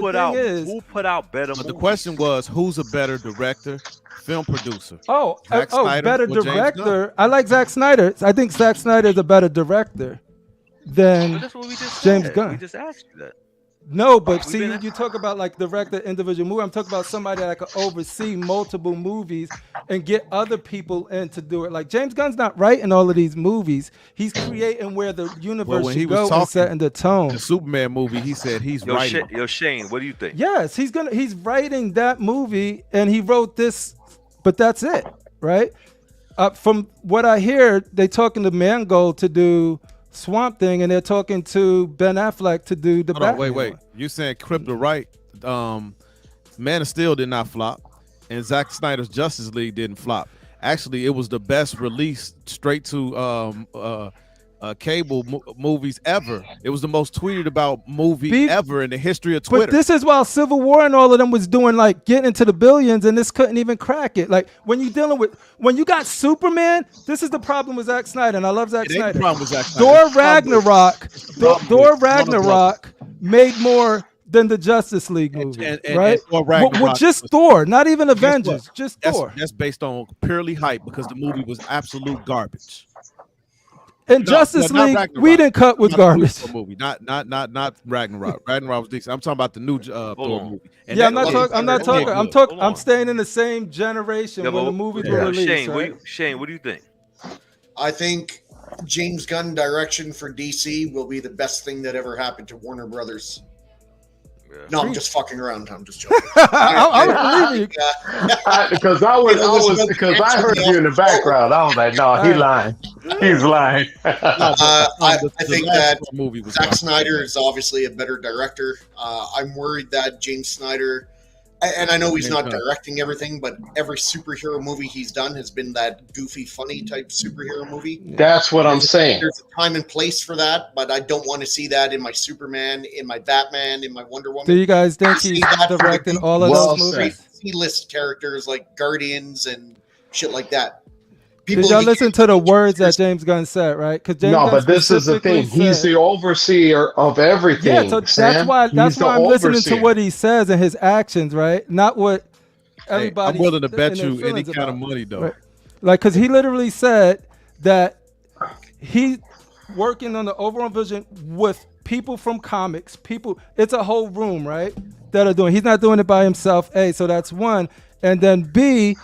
put out better movies? But the question was, who's a better director, film producer? Better director. I like Zack Snyder. I think Zack Snyder is a better director than James Gunn. We just asked you that. No, but see, you talk about like director individual movie. I'm talking about somebody that could oversee multiple movies and get other people in to do it. Like James Gunn's not writing all of these movies. He's creating where the universe should go and setting the tone. The Superman movie, he said he's writing. Shane, what do you think? Yes, he's writing that movie and he wrote this, but that's it, right? From what I hear, they talking to Mangold to do Swamp Thing, and they're talking to Ben Affleck to do the Batman. Wait. You saying Crypto right? Man of Steel did not flop, and Zack Snyder's Justice League didn't flop. Actually, it was the best release straight to cable movies ever. It was the most tweeted about movie ever in the history of Twitter. But this is while Civil War and all of them was doing like getting into the billions, and this couldn't even crack it. Like when you got Superman, this is the problem with Zack Snyder, and I love Zack Snyder. Thor Ragnarok made more than the Justice League movie, right? Well, just Thor, not even Avengers, just Thor. That's based on purely hype because the movie was absolute garbage. And Justice League, we didn't cut with garbage. Movie, not Ragnarok. Ragnarok was decent. I'm talking about the new Thor movie. And I'm staying in the same generation when the movies were released. Shane, what do you think? I think James Gunn direction for DC will be the best thing that ever happened to Warner Brothers. No, I'm just fucking around. I'm just joking. I believe you. Because I heard you in the background. I was like, no, he's lying. He's lying. I think that Zack Snyder is obviously a better director. I'm worried that James Snyder, and I know he's not directing everything, but every superhero movie he's done has been that goofy, funny type superhero movie. That's what I'm saying. There's a time and place for that, but I don't want to see that in my Superman, in my Batman, in my Wonder Woman. Do you guys think he's directing all of those movies? C-list characters like Guardians and shit like that. Did y'all listen to the words that James Gunn said, right? But this is the thing. He's the overseer of everything. Yeah, so that's why I'm listening to what he says and his actions, right? Not what everybody. I'm willing to bet you any kind of money, though. Right? Like, because he literally said that he's working on the overall vision with people from comics. It's a whole room, right? That are doing. He's not doing it by himself. A, so that's one, and then B.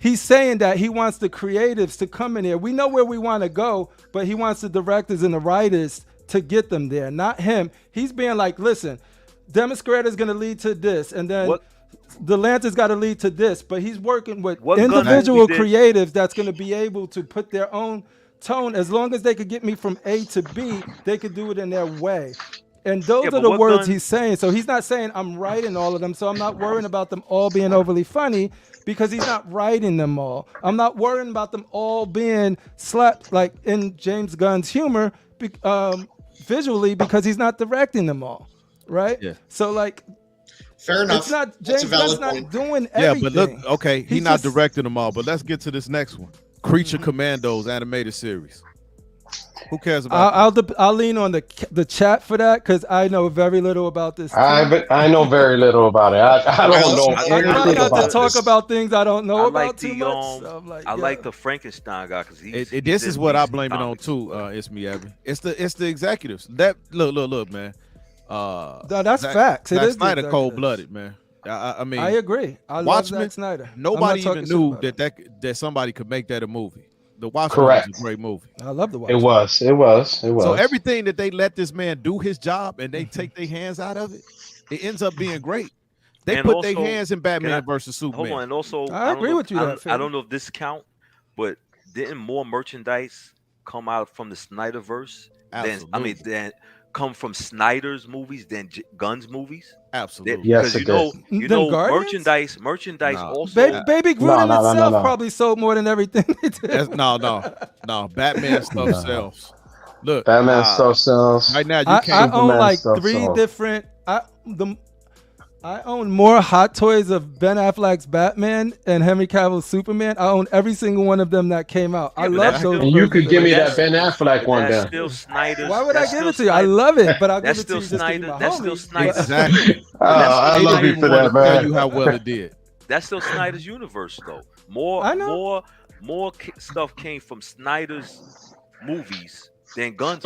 He's saying that he wants the creatives to come in here. We know where we want to go, but he wants the directors and the writers to get them there, not him. He's being like, listen, Demasquerada is going to lead to this, and then the Lanterns got to lead to this. But he's working with individual creatives that's going to be able to put their own tone. As long as they could get me from A to B, they could do it in their way. And those are the words he's saying. So he's not saying I'm writing all of them, so I'm not worrying about them all being overly funny, because he's not writing them all. I'm not worrying about them all being slapped like in James Gunn's humor visually, because he's not directing them all, right? Yeah. So like, fair enough. It's not James Gunn's not doing everything. Yeah, but look, okay, he's not directing them all. But let's get to this next one: Creature Commandos animated series. Who cares about? I'll lean on the chat for that, because I know very little about this. I know very little about it. I don't know. I try not to talk about things I don't know about too much. So I like the Frankenstein guy, because this is what I blame it on too. It's me, Evan. It's the executives. That look, man. That's facts. It is Snyder cold-blooded, man. I mean, I agree. I love Zack Snyder. Nobody even knew that somebody could make that a movie. The Watchmen was a great movie. I love the Watchmen. It was. So everything that they let this man do his job and they take their hands out of it, it ends up being great. They put their hands in Batman versus Superman. Hold on, and also I agree with you. I don't know if this count, but didn't more merchandise come out from the Snyderverse than come from Snyder's movies than Gunn's movies? Absolutely. Yes, because you know merchandise also. Baby Groot itself probably sold more than everything they did. No. Batman stuff sells. Look, Batman stuff sells. Right now, I own like 3 different. I own more Hot Toys of Ben Affleck's Batman and Henry Cavill's Superman. I own every single one of them that came out. I love those. And you could give me that Ben Affleck one that's then. Still Snyder's. Why would I give it to you? I love it, but I'll give it to you. That's still Snyder's. Exactly. I love you for that, man. Tell you how well it did. That's still Snyder's universe, though. More stuff came from Snyder's movies than Gunn's.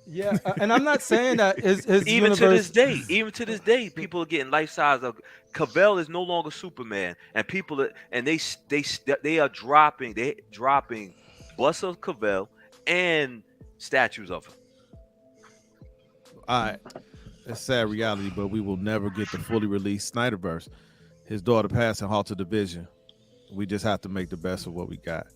Yeah, and I'm not saying that his even universe... to this day, people are getting life size of Cavill is no longer Superman, and they are dropping busts of Cavill and statues of him. All right, it's sad reality, but we will never get the fully released Snyderverse. His daughter passed and halted the vision. We just have to make the best of what we got,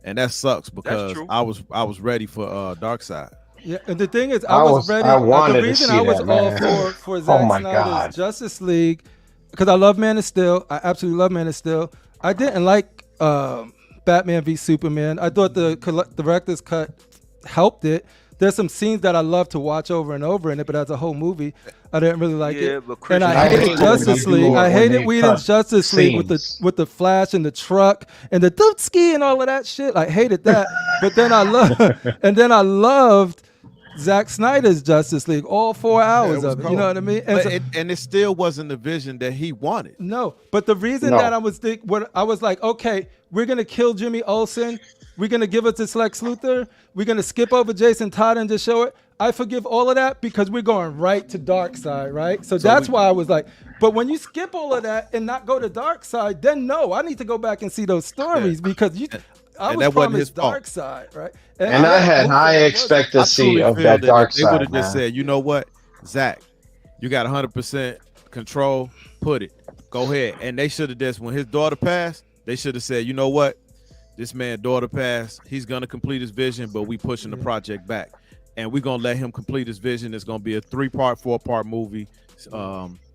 and that sucks because I was ready for Darkseid. Yeah, and the thing is, I was ready. The reason I was all for Zack Snyder's Justice League, because I love Man of Steel. I absolutely love Man of Steel. I didn't like Batman v Superman. I thought the director's cut helped it. There's some scenes that I love to watch over and over in it, but as a whole movie, I didn't really like it. And I hated Justice League. I hated Whedon's Justice League with the Flash and the truck and the dootski and all of that shit. I hated that. But then I loved Zack Snyder's Justice League, all 4 hours of it. You know what I mean? And it still wasn't the vision that he wanted. No, but the reason that I was like, okay, we're gonna kill Jimmy Olsen. We're gonna give it to Lex Luthor. We're gonna skip over Jason Todd and just show it. I forgive all of that because we're going right to Darkseid, right? So that's why I was like, but when you skip all of that and not go to Darkseid, then no, I need to go back and see those stories because I was promised Darkseid, right? And I had high expectancy of that Darkseid. They would have just said, you know what, Zach, You got 100% control. Put it. Go ahead. And they should have just, when his daughter passed, they should have said, you know what? This man daughter passed. He's gonna complete his vision, but we pushing the project back, and we're gonna let him complete his vision. It's gonna be a 3-part, 4-part movie.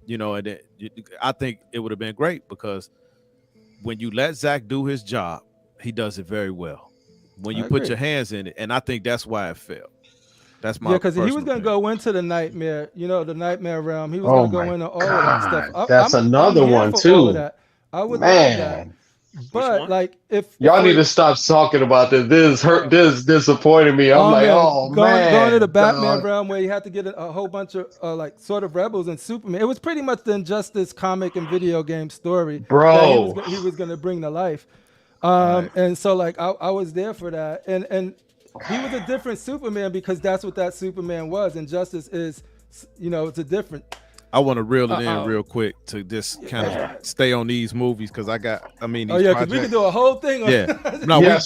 You know, and I think it would have been great because when you let Zach do his job, he does it very well. When you put your hands in it, and I think that's why it failed. That's my because he was going to go into the nightmare, the nightmare realm. He was going to go into all of that stuff. That's another one too. I would love that. But like, if y'all need to stop talking about this, this disappointed me. I'm going to the Batman realm where you have to get a whole bunch of like sort of rebels and Superman. It was pretty much the Injustice comic and video game story, bro. That he was going to bring to life. And so like I was there for that, and he was a different Superman because that's what that Superman was. Injustice is, it's a different. I want to reel it in real quick to just kind of stay on these movies because because we can do a whole thing.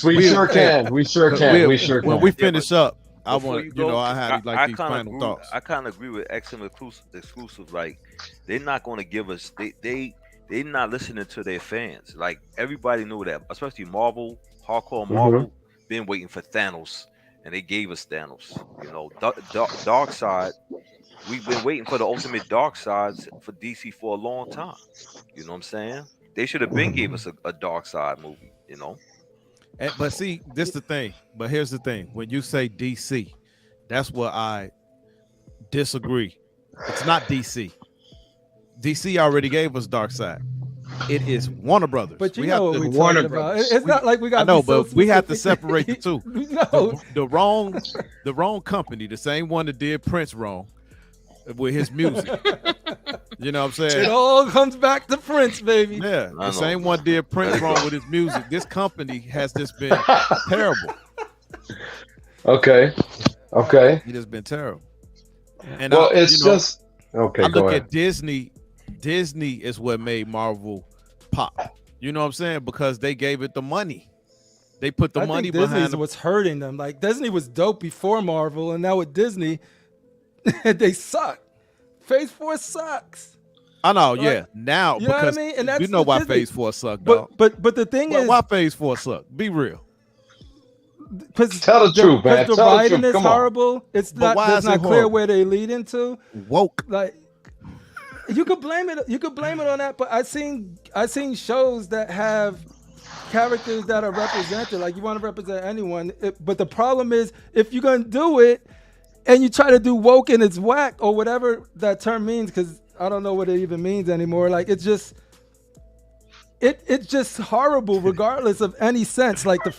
We sure can. We sure can. When we finish up, I want I had like these final thoughts. I kind of agree with XM exclusive. Like they're not going to give us. They're not listening to their fans. Like everybody knew that, especially Marvel, hardcore Marvel, been waiting for Thanos, and they gave us Thanos. Dark Side. We've been waiting for the ultimate dark sides for DC for a long time. You know what I'm saying? They should have been gave us a dark side movie, But see, this is the thing. But here's the thing. When you say DC, that's what I disagree. It's not DC. DC already gave us Dark Side. It is Warner Brothers. But we know what we're talking about. It's not like we got. I know, but we have to separate the two. No. The wrong company, the same one that did Prince wrong. With his music, you know what I'm saying? It all comes back to Prince, baby. Yeah, the same one did Prince wrong with his music. This company has just been terrible. Okay. It has been terrible. And it's just okay. I look at Disney. Disney is what made Marvel pop. You know what I'm saying? Because they gave it the money. They put the money behind. Disney's what's hurting them. Like Disney was dope before Marvel, and now with Disney. They suck. Phase 4 sucks. I know, yeah. Now, you know what I mean? And that's why Phase 4 sucked, dog. But the thing is, why Phase 4 sucked? Be real. Tell the truth, man. The writing is horrible. It's not clear where they lead into. Woke. Like you could blame it. You could blame it on that. But I've seen shows that have characters that are represented. Like you want to represent anyone, but the problem is if you're gonna do it. And you try to do woke and it's whack or whatever that term means, because I don't know what it even means anymore. Like it's just horrible regardless of any sense. Like the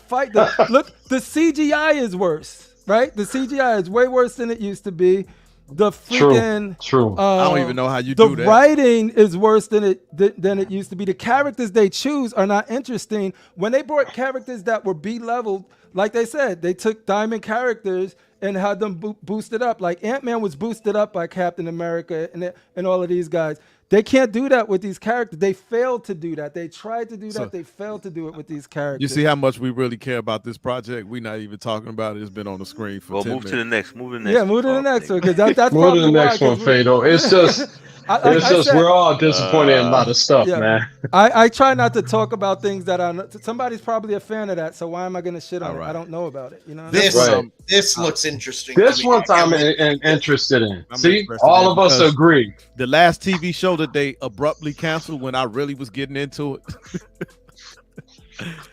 CGI is worse, right? The CGI is way worse than it used to be. The freaking true. I don't even know how you do that. The writing is worse than it used to be. The characters they choose are not interesting. When they brought characters that were B-level, like they said, they took diamond characters and had them boosted up. Like Ant-Man was boosted up by Captain America and all of these guys. They can't do that with these characters. They failed to do that. They tried to do that. They failed to do it with these characters. You see how much we really care about this project? We're not even talking about it. It's been on the screen for 10 minutes. Move to the next. Yeah, move to the next one. Because that's move to the next one, Fado. It's just we're all disappointed in a lot of stuff, man. I try not to talk about things that somebody's probably a fan of that. So why am I going to shit on it? I don't know about it. You know. This looks interesting. This one I'm interested in. See, all of us agree. The last TV show that they abruptly canceled when I really was getting into it.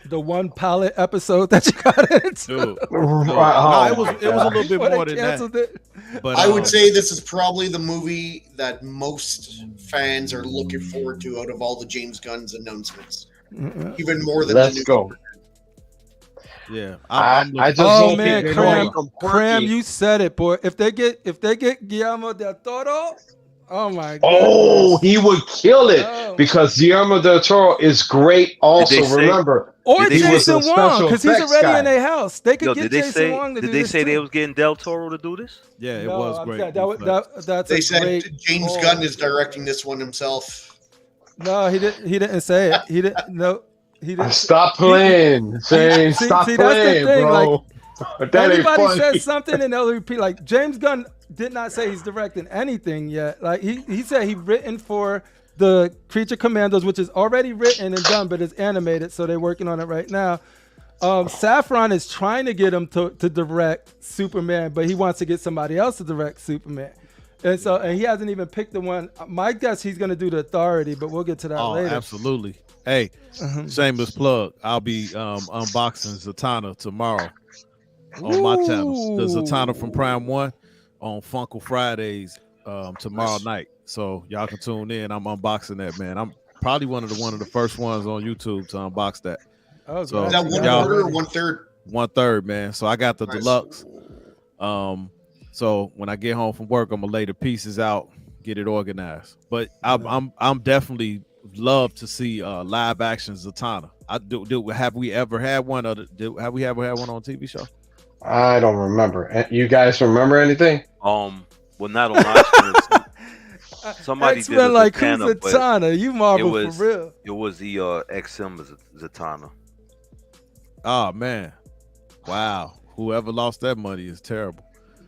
The one pilot episode that you got into. It was a little bit more than that. But I would say this is probably the movie that most fans are looking forward to out of all the James Gunn's announcements. Even more than Let's go. Yeah, I just Cram, you said it, boy. If they get Guillermo del Toro, oh my god! Oh, he would kill it because Guillermo del Toro is great. Also, remember, or Jason Wong because he's already in their house. They could get Jason Wong to do this. Did they say they was getting Del Toro to do this? Yeah, it was great. That's they said James Gunn is directing this one himself. No, he didn't. He didn't say it. He didn't. No. Stop playing. Stop playing, bro. Like, everybody says something and they'll repeat. Like James Gunn did not say he's directing anything yet. Like he said he written for the Creature Commandos, which is already written and done, but it's animated, so they're working on it right now. Saffron is trying to get him to direct Superman, but he wants to get somebody else to direct Superman. And he hasn't even picked the one. My guess he's going to do The Authority, but we'll get to that later. Absolutely. Hey, shameless plug. I'll be unboxing Zatanna tomorrow on my channel. The Zatanna from Prime 1 on Funkle Fridays tomorrow night. So y'all can tune in. I'm unboxing that, man. I'm probably one of the first ones on YouTube to unbox that. Oh, so is that 1/4 or 1/3? 1/3, man. So I got the deluxe. So when I get home from work, I'm gonna lay the pieces out, get it organized. But I'm definitely love to see live action Zatanna. Have we ever had one on TV show? I don't remember. You guys remember anything? Well, not on my somebody did a like Zatanna. You Marvel for real. It was the XM Zatanna. Oh man, wow! Whoever lost that money is terrible.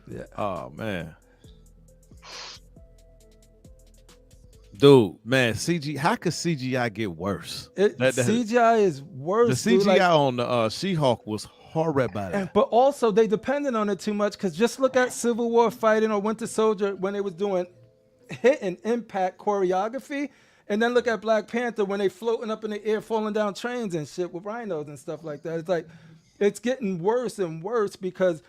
Yeah. Oh man, dude, man, CG. How could CGI get worse? CGI is worse. The CGI on the She-Hulk was horrible. But also they depended on it too much because just look at Civil War fighting or Winter Soldier when they was doing hit and impact choreography. And then look at Black Panther when they floating up in the air, falling down trains and shit with rhinos and stuff like that. It's like, it's getting worse and worse because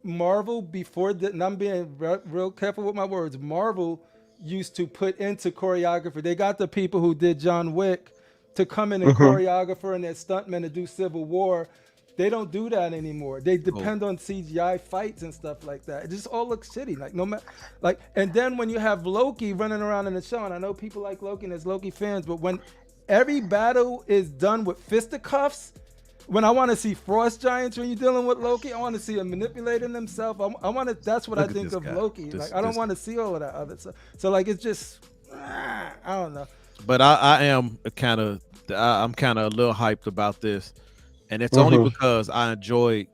Marvel before that, and I'm being real careful with my words, Marvel used to put into choreography. They got the people who did John Wick to come in and choreographer and their stuntmen to do Civil War. They don't do that anymore. They depend on CGI fights and stuff like that. It just all looks shitty. Like no matter, like, and then when you have Loki running around in the show, and I know people like Loki and there's Loki fans, but when every battle is done with fisticuffs, when I want to see frost giants when you're dealing with Loki, I want to see him manipulating himself. I want to. That's what I think of Loki. Like I don't want to see all of that other stuff. So like it's just, I don't know. But I'm kind of a little hyped about this. And it's only because I enjoyed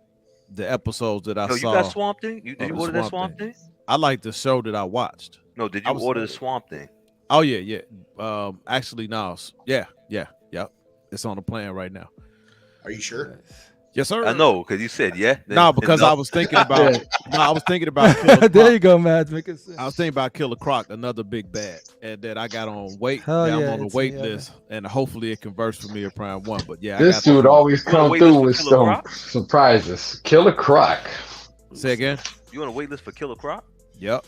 the episodes that I saw. You got Swamp Thing? Did you order that Swamp Thing? I like the show that I watched. No, did you order the Swamp Thing? Oh yeah. Actually, no. Yeah. It's on the plan right now. Are you sure? Yes, sir. I know, because you said yeah. No, because I was thinking about. I was thinking about. There you go, Mads. I was thinking about Killer Croc, another big bad, and that I got on wait. I'm on the wait list, and hopefully it converts for me at Prime 1. But yeah, this dude always come through with some surprises. Killer Croc. Say again. You on a wait list for Killer Croc? Yep.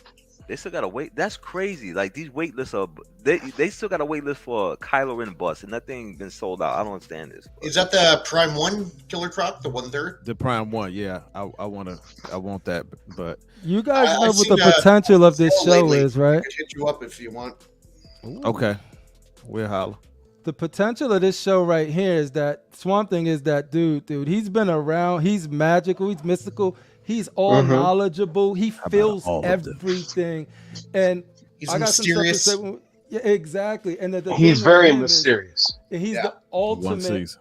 They still got to wait. That's crazy. Like these wait lists are. They still got a wait list for Kylo Ren bus, and that thing been sold out. I don't understand this. Is that the Prime 1 Killer Croc, the 1/3? The Prime 1, yeah. I want that, but you guys know what the potential of this show is, right? I could hit you up if you want. Ooh. Okay, we'll holler. The potential of this show right here is that Swamp Thing is that dude. He's been around. He's magical. He's mystical. He's all knowledgeable. He feels everything, and he's mysterious. Some stuff to say. Yeah, exactly. And he's very mysterious. He's the ultimate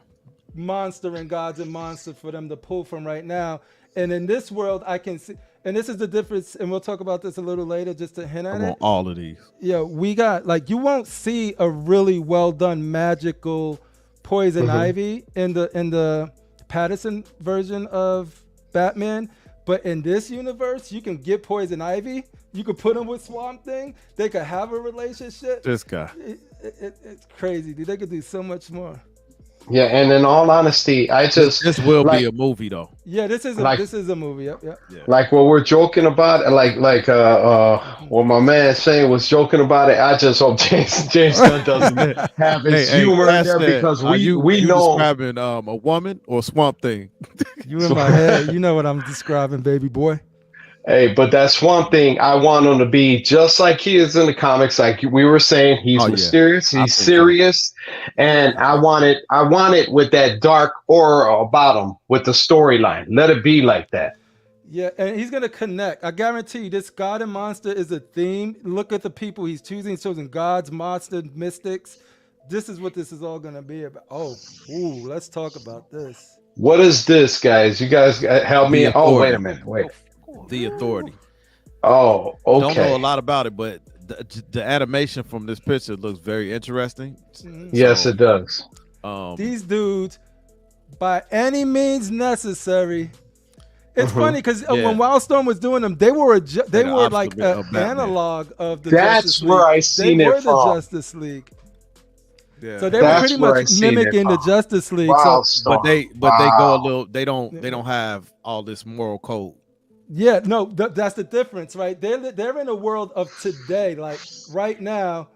monster in Gods and Monsters for them to pull from right now. And in this world, I can see, and this is the difference. And we'll talk about this a little later, just to hint at it. I want all of these. Yeah, we got you won't see a really well done magical Poison Ivy in the Pattinson version of Batman. But in this universe, you can get Poison Ivy. You could put him with Swamp Thing. They could have a relationship. This guy. It's crazy, dude. They could do so much more. Yeah, and in all honesty, this will be a movie though. Yeah, this is a movie. Yep. Yeah. Like what we're joking about, like what my man saying was joking about it. I just hope James Gunn doesn't have his humor in there because we know describing a woman or Swamp Thing. You in my head, you know what I'm describing, baby boy. Hey, but that Swamp Thing, I want him to be just like he is in the comics. Like we were saying, he's mysterious, he's serious, and I want it with that dark aura about him with the storyline. Let it be like that. Yeah, and he's gonna connect. I guarantee you, this God and monster is a theme. Look at the people he's choosing. He's choosing gods, monsters, mystics. This is what this is all gonna be about. Let's talk about this. What is this, guys? You guys help me. Oh, wait a minute. Wait. The Authority. Oh, okay. Don't know a lot about it, but the animation from this picture looks very interesting. Yes, it does. These dudes, by any means necessary. It's funny because when Wildstorm was doing them, they were like an analog of the Justice League. That's where I seen it from. They were the Justice League. Yeah. So they were pretty much mimicking the Justice League. But they go a little. They don't have all this moral code. Yeah, no, that's the difference, right? They're in a world of today, like right now.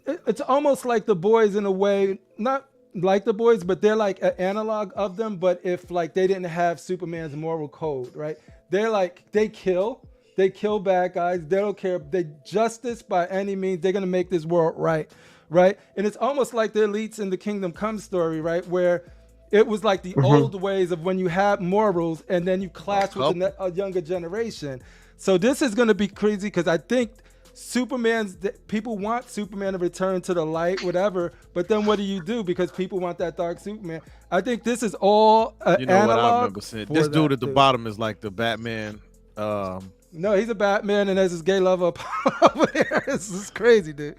It's almost like the boys in a way, not like the boys, but they're like an analog of them. But if like they didn't have Superman's moral code, right? They're like they kill bad guys. They don't care. They justice by any means. They're gonna make this world right. And it's almost like the elites in the Kingdom Come story, right? Where it was like the old ways of when you have morals and then you clash with a younger generation. So this is going to be crazy because I think people want Superman to return to the light, whatever. But then what do you do? Because people want that dark Superman. I think this is all analog. What I remember saying. This dude at the bottom is like the Batman. No, he's a Batman, and there's his gay lover over there. This is crazy, dude.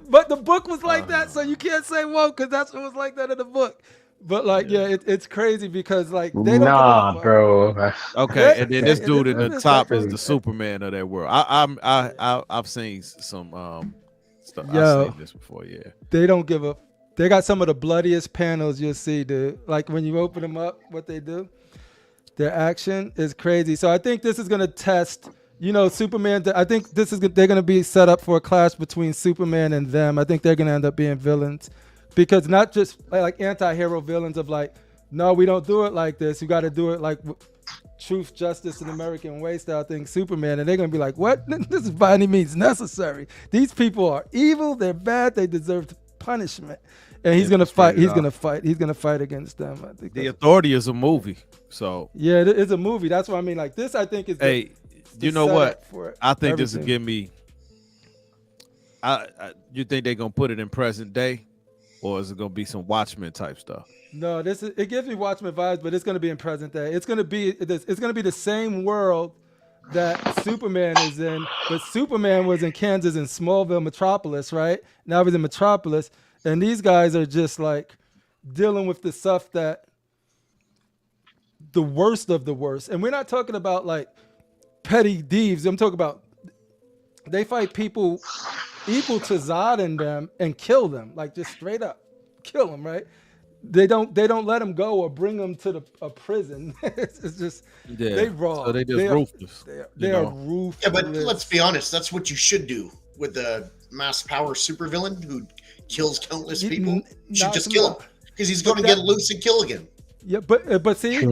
But the book was like that, so you can't say whoa, because that's what was like that in the book. But like, it's crazy because like they don't. Bro. Okay, and then this dude in the top is the Superman of that world. I've seen some stuff. I've seen this before. Yeah, they don't give a. They got some of the bloodiest panels you'll see, dude. Like when you open them up, what they do. Their action is crazy. So I think this is going to test, Superman. I think they're going to be set up for a clash between Superman and them. I think they're going to end up being villains because not just like anti-hero villains of like, no, we don't do it like this. You got to do it like truth, justice, and American way style thing, Superman. And they're going to be like, what? This is by any means necessary. These people are evil. They're bad. They deserve punishment. And he's gonna fight. He's gonna fight. He's gonna fight against them. I think The Authority is a movie, so yeah, it's a movie. That's what I mean. Like this, I think is. Hey, you know what? I think this will give me. You think they're gonna put it in present day, or is it gonna be some Watchmen type stuff? No, it gives me Watchmen vibes, but it's gonna be in present day. It's gonna be the same world that Superman is in, but Superman was in Kansas in Smallville, Metropolis, right? Now he's in Metropolis. And these guys are just like dealing with the stuff that the worst of the worst. And we're not talking about like petty thieves. I'm talking about they fight people equal to Zod and them and kill them, like just straight up kill them, right? They don't let them go or bring them to a prison. It's just they raw. So they just ruthless. They are ruthless. Yeah, but let's be honest. That's what you should do with the mass power supervillain who kills countless people. You should just kill him because he's going to get loose and kill again. Yeah, but see,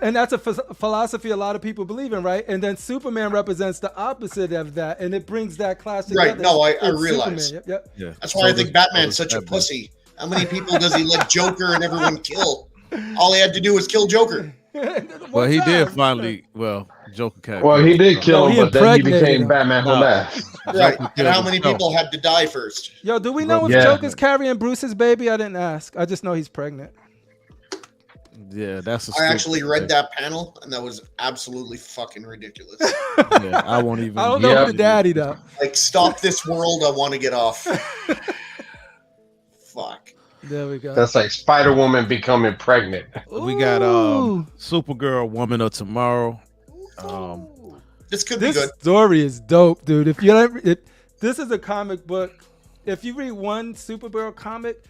and that's a philosophy a lot of people believe in, right? And then Superman represents the opposite of that, and it brings that class together. Right? No, I realize. Yep. Yeah. That's why I think Batman's such a pussy. How many people does he let Joker and everyone kill? All he had to do was kill Joker. Well, he did finally. Well, Joker can't. Well, he did kill him, but then he became Batman for that. Right. And how many people had to die first? Yo, do we know if Joker's carrying Bruce's baby? I didn't ask. I just know he's pregnant. Yeah, that's. I actually read that panel, and that was absolutely fucking ridiculous. Yeah, I won't even. I don't know the daddy though. Like, stop this world! I want to get off. Fuck. There we go. That's like Spider-Woman becoming pregnant. We got Supergirl, Woman of Tomorrow. This could be good. This story is dope, dude. This is a comic book. If you read one Supergirl comic,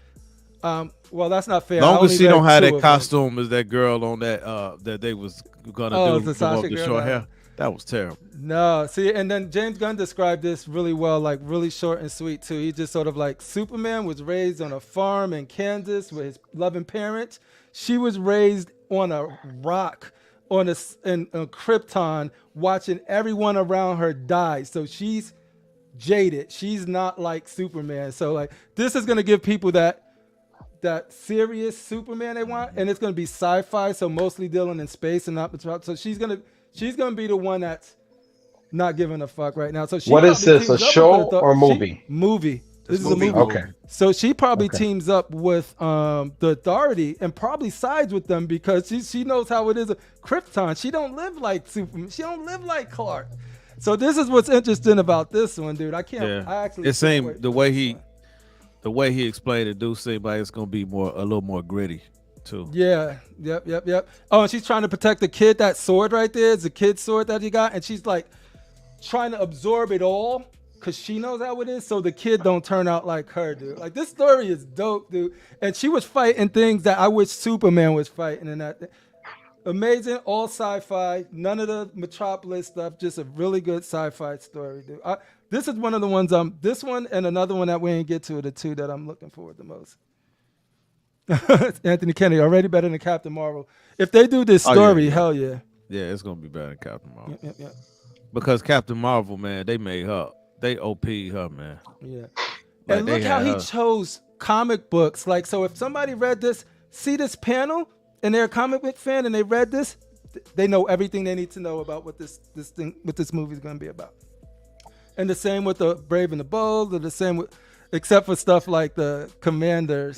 well, that's not fair. Long as she don't have that costume as that girl on that they was gonna do the Sasha the girl, short hair. That was terrible. No, see, and then James Gunn described this really well, like really short and sweet too. He just sort of like Superman was raised on a farm in Kansas with his loving parents. She was raised on a rock in Krypton, watching everyone around her die. So she's jaded. She's not like Superman. So like this is gonna give people that serious Superman they want, and it's gonna be sci-fi, so mostly dealing in space and not. So she's gonna be the one that's not giving a fuck right now. So what is this? A show or movie? Movie. This is a movie. Okay. So she probably teams up with the Authority and probably sides with them because she knows how it is. Krypton. She don't live like Superman. She don't live like Clark. So this is what's interesting about this one, dude. I can't. Yeah. I actually. It seemed the way he explained it do seem like it's gonna be a little more gritty too. Yeah. Yep. Oh, and she's trying to protect the kid. That sword right there is the kid's sword that he got, and she's like trying to absorb it all because she knows how it is, so the kid don't turn out like her, dude. Like, this story is dope, dude. And she was fighting things that I wish Superman was fighting, and that amazing, all sci-fi, none of the Metropolis stuff, just a really good sci-fi story, dude. This is one of the ones this one and another one that we ain't get to are the two that I'm looking forward the most. Anthony Kennedy already better than Captain Marvel. If they do this story, hell yeah. Yeah, it's gonna be better than Captain Marvel. Yeah. Because Captain Marvel, man, they made her. They OP'd her, man. Yeah. Like, and look how he chose comic books. Like, so if somebody read this, see this panel, and they're a comic book fan and they read this, they know everything they need to know about what this movie is going to be about. And the same with the Brave and the Bold, or the same with, except for stuff like the Commander,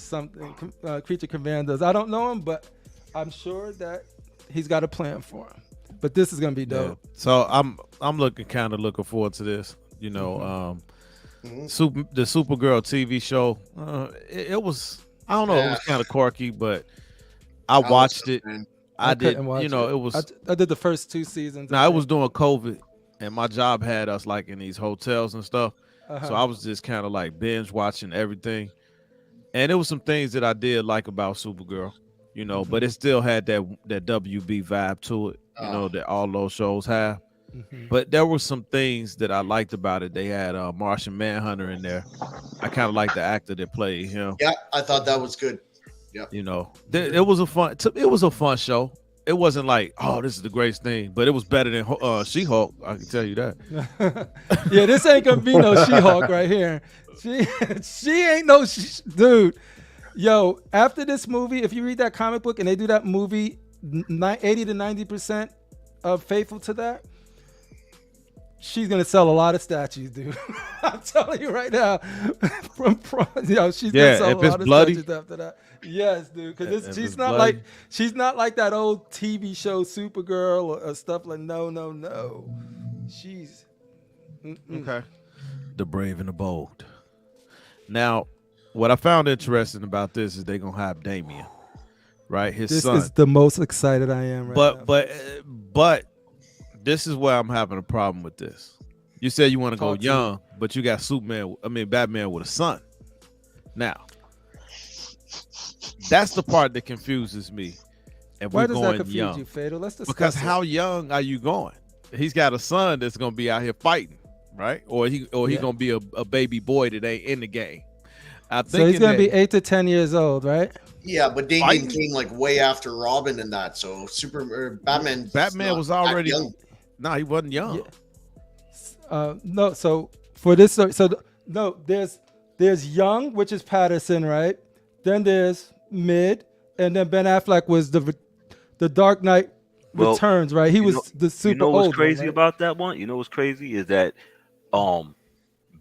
Creature Commanders. I don't know him, but I'm sure that he's got a plan for him. But this is going to be dope. Yeah. So I'm looking forward to this. You know, the Supergirl TV show. It was, I don't know, it was kind of quirky, but I watched it. I did, you know, it was. I did the first 2 seasons. Now, I was doing COVID, and my job had us like in these hotels and stuff. So I was just kind of like binge watching everything, and there was some things that I did like about Supergirl, you know, but it still had that WB vibe to it, you know, that all those shows have. But there were some things that I liked about it. They had Martian Manhunter in there. I kind of liked the actor that played him. Yeah, I thought that was good. Yeah, you know, it was a fun show. It wasn't like, oh, this is the greatest thing, but it was better than She-Hulk. I can tell you that. Yeah, this ain't gonna be no She-Hulk right here. She ain't no dude. Yo, after this movie, if you read that comic book and they do that movie, 80 to 90% of faithful to that, she's gonna sell a lot of statues, dude. I'm telling you right now. She's gonna sell a lot of statues after that. Yes, dude. Because she's not like that old TV show Supergirl or stuff like no. She's okay. The Brave and the Bold. Now, what I found interesting about this is they're gonna have Damian, right? His son. This is the most excited I am right now. But this is where I'm having a problem with this. You said you want to go young, but you got Batman with a son. Now, that's the part that confuses me. And why we're does going that confuse young. you, Fatal? Let's discuss because it. How young are you going? He's got a son that's gonna be out here fighting, right? Or he's gonna be a baby boy that ain't in the game. So he's gonna be 8 to 10 years old, right? Yeah, but Damian came like way after Robin and that. So Batman was already young. No, he wasn't young. Yeah. No, so for this, no, there's young, which is Patterson, right? Then there's mid, and then Ben Affleck was the Dark Knight Returns, right? He was the super old. You know what's crazy right? about that one? You know what's crazy is that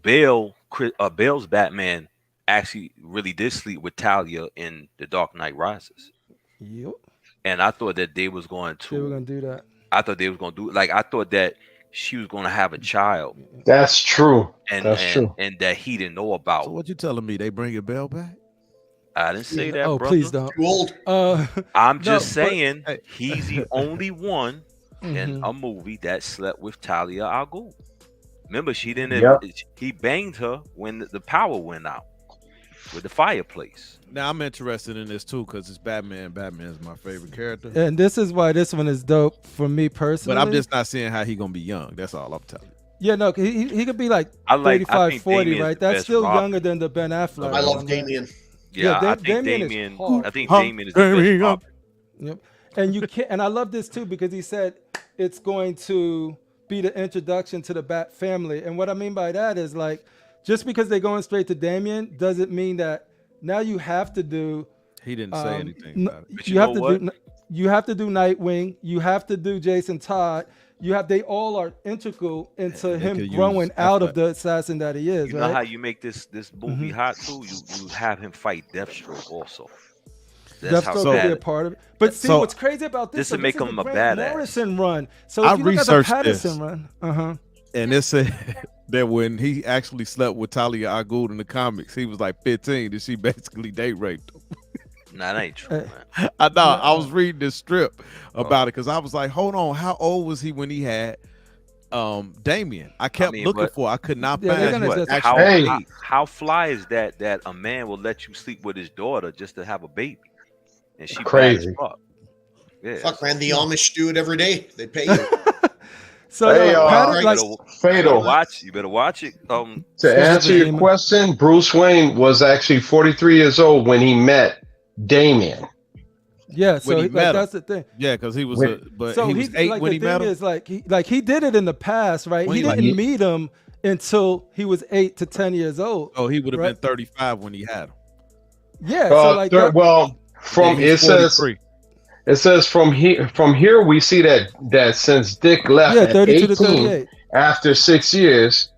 Bale's Batman actually really did sleep with Talia in The Dark Knight Rises. Yep. And I thought that they were going to do that. I thought they was going to do I thought that she was going to have a child. That's true. That's true. And that he didn't know about. So what you telling me? They bring your Bale back? I didn't say that. Oh, brother. Please don't. Too old. I'm just saying he's the only one in a movie that slept with Talia al Ghul. Remember, she didn't. Yep. He banged her when the power went out with the fireplace. Now I'm interested in this too because it's Batman. Batman is my favorite character, and this is why this one is dope for me personally. But I'm just not seeing how he gonna be young. That's all I'm telling you. Yeah, no, he could be like 35, 40, right? That's still younger than the Ben Affleck. I love Damian. Yeah, I think Damian is the best Robin. Yep. And you can't. And I love this too because he said it's going to be the introduction to the Bat family. And what I mean by that is like, just because they're going straight to Damian doesn't mean that now you have to do. He didn't say anything about it. But you have to do Nightwing. You have to do Jason Todd. they all are integral into They him could growing use out of effort. the assassin that he is. You right? know how you make this movie hot too? You have him fight Deathstroke also. That's how Deathstroke bad will be a it- part of it. But see, So- what's crazy about this? This would make is him the a Grant badass. Morrison run. So I if you look at the researched Patterson this. run, And it said that when he actually slept with Talia al Ghul in the comics, he was like 15, and she basically date raped him. Nah, that ain't true, man. I know. I was reading this strip about it because I was like, hold on, how old was he when he had Damien? I kept looking for it. I could not Yeah, they're find gonna his just- actual Hey. age. How fly is that a man will let you sleep with his daughter just to have a baby, and she Crazy. bad as fuck. Yeah, Fuck, man, the Amish do it every day. They pay you. so Hey, Patterson, like, Fatal. You better watch it. To answer your question, Bruce Wayne was actually 43 years old when he met Damien. yeah. So When he met him. that's the thing. Yeah, because he was, but So he was 8 like, when the he thing met him. is, like he did it in the past, right? When He he, like, didn't meet him until he was 8 to 10 years old. Oh, he would have right? been 35 when he had him. Yeah. So like that, Well, from Yeah, he's 43. it says from here we see that since Dick left yeah, at 32 to 18, 38. after 6 years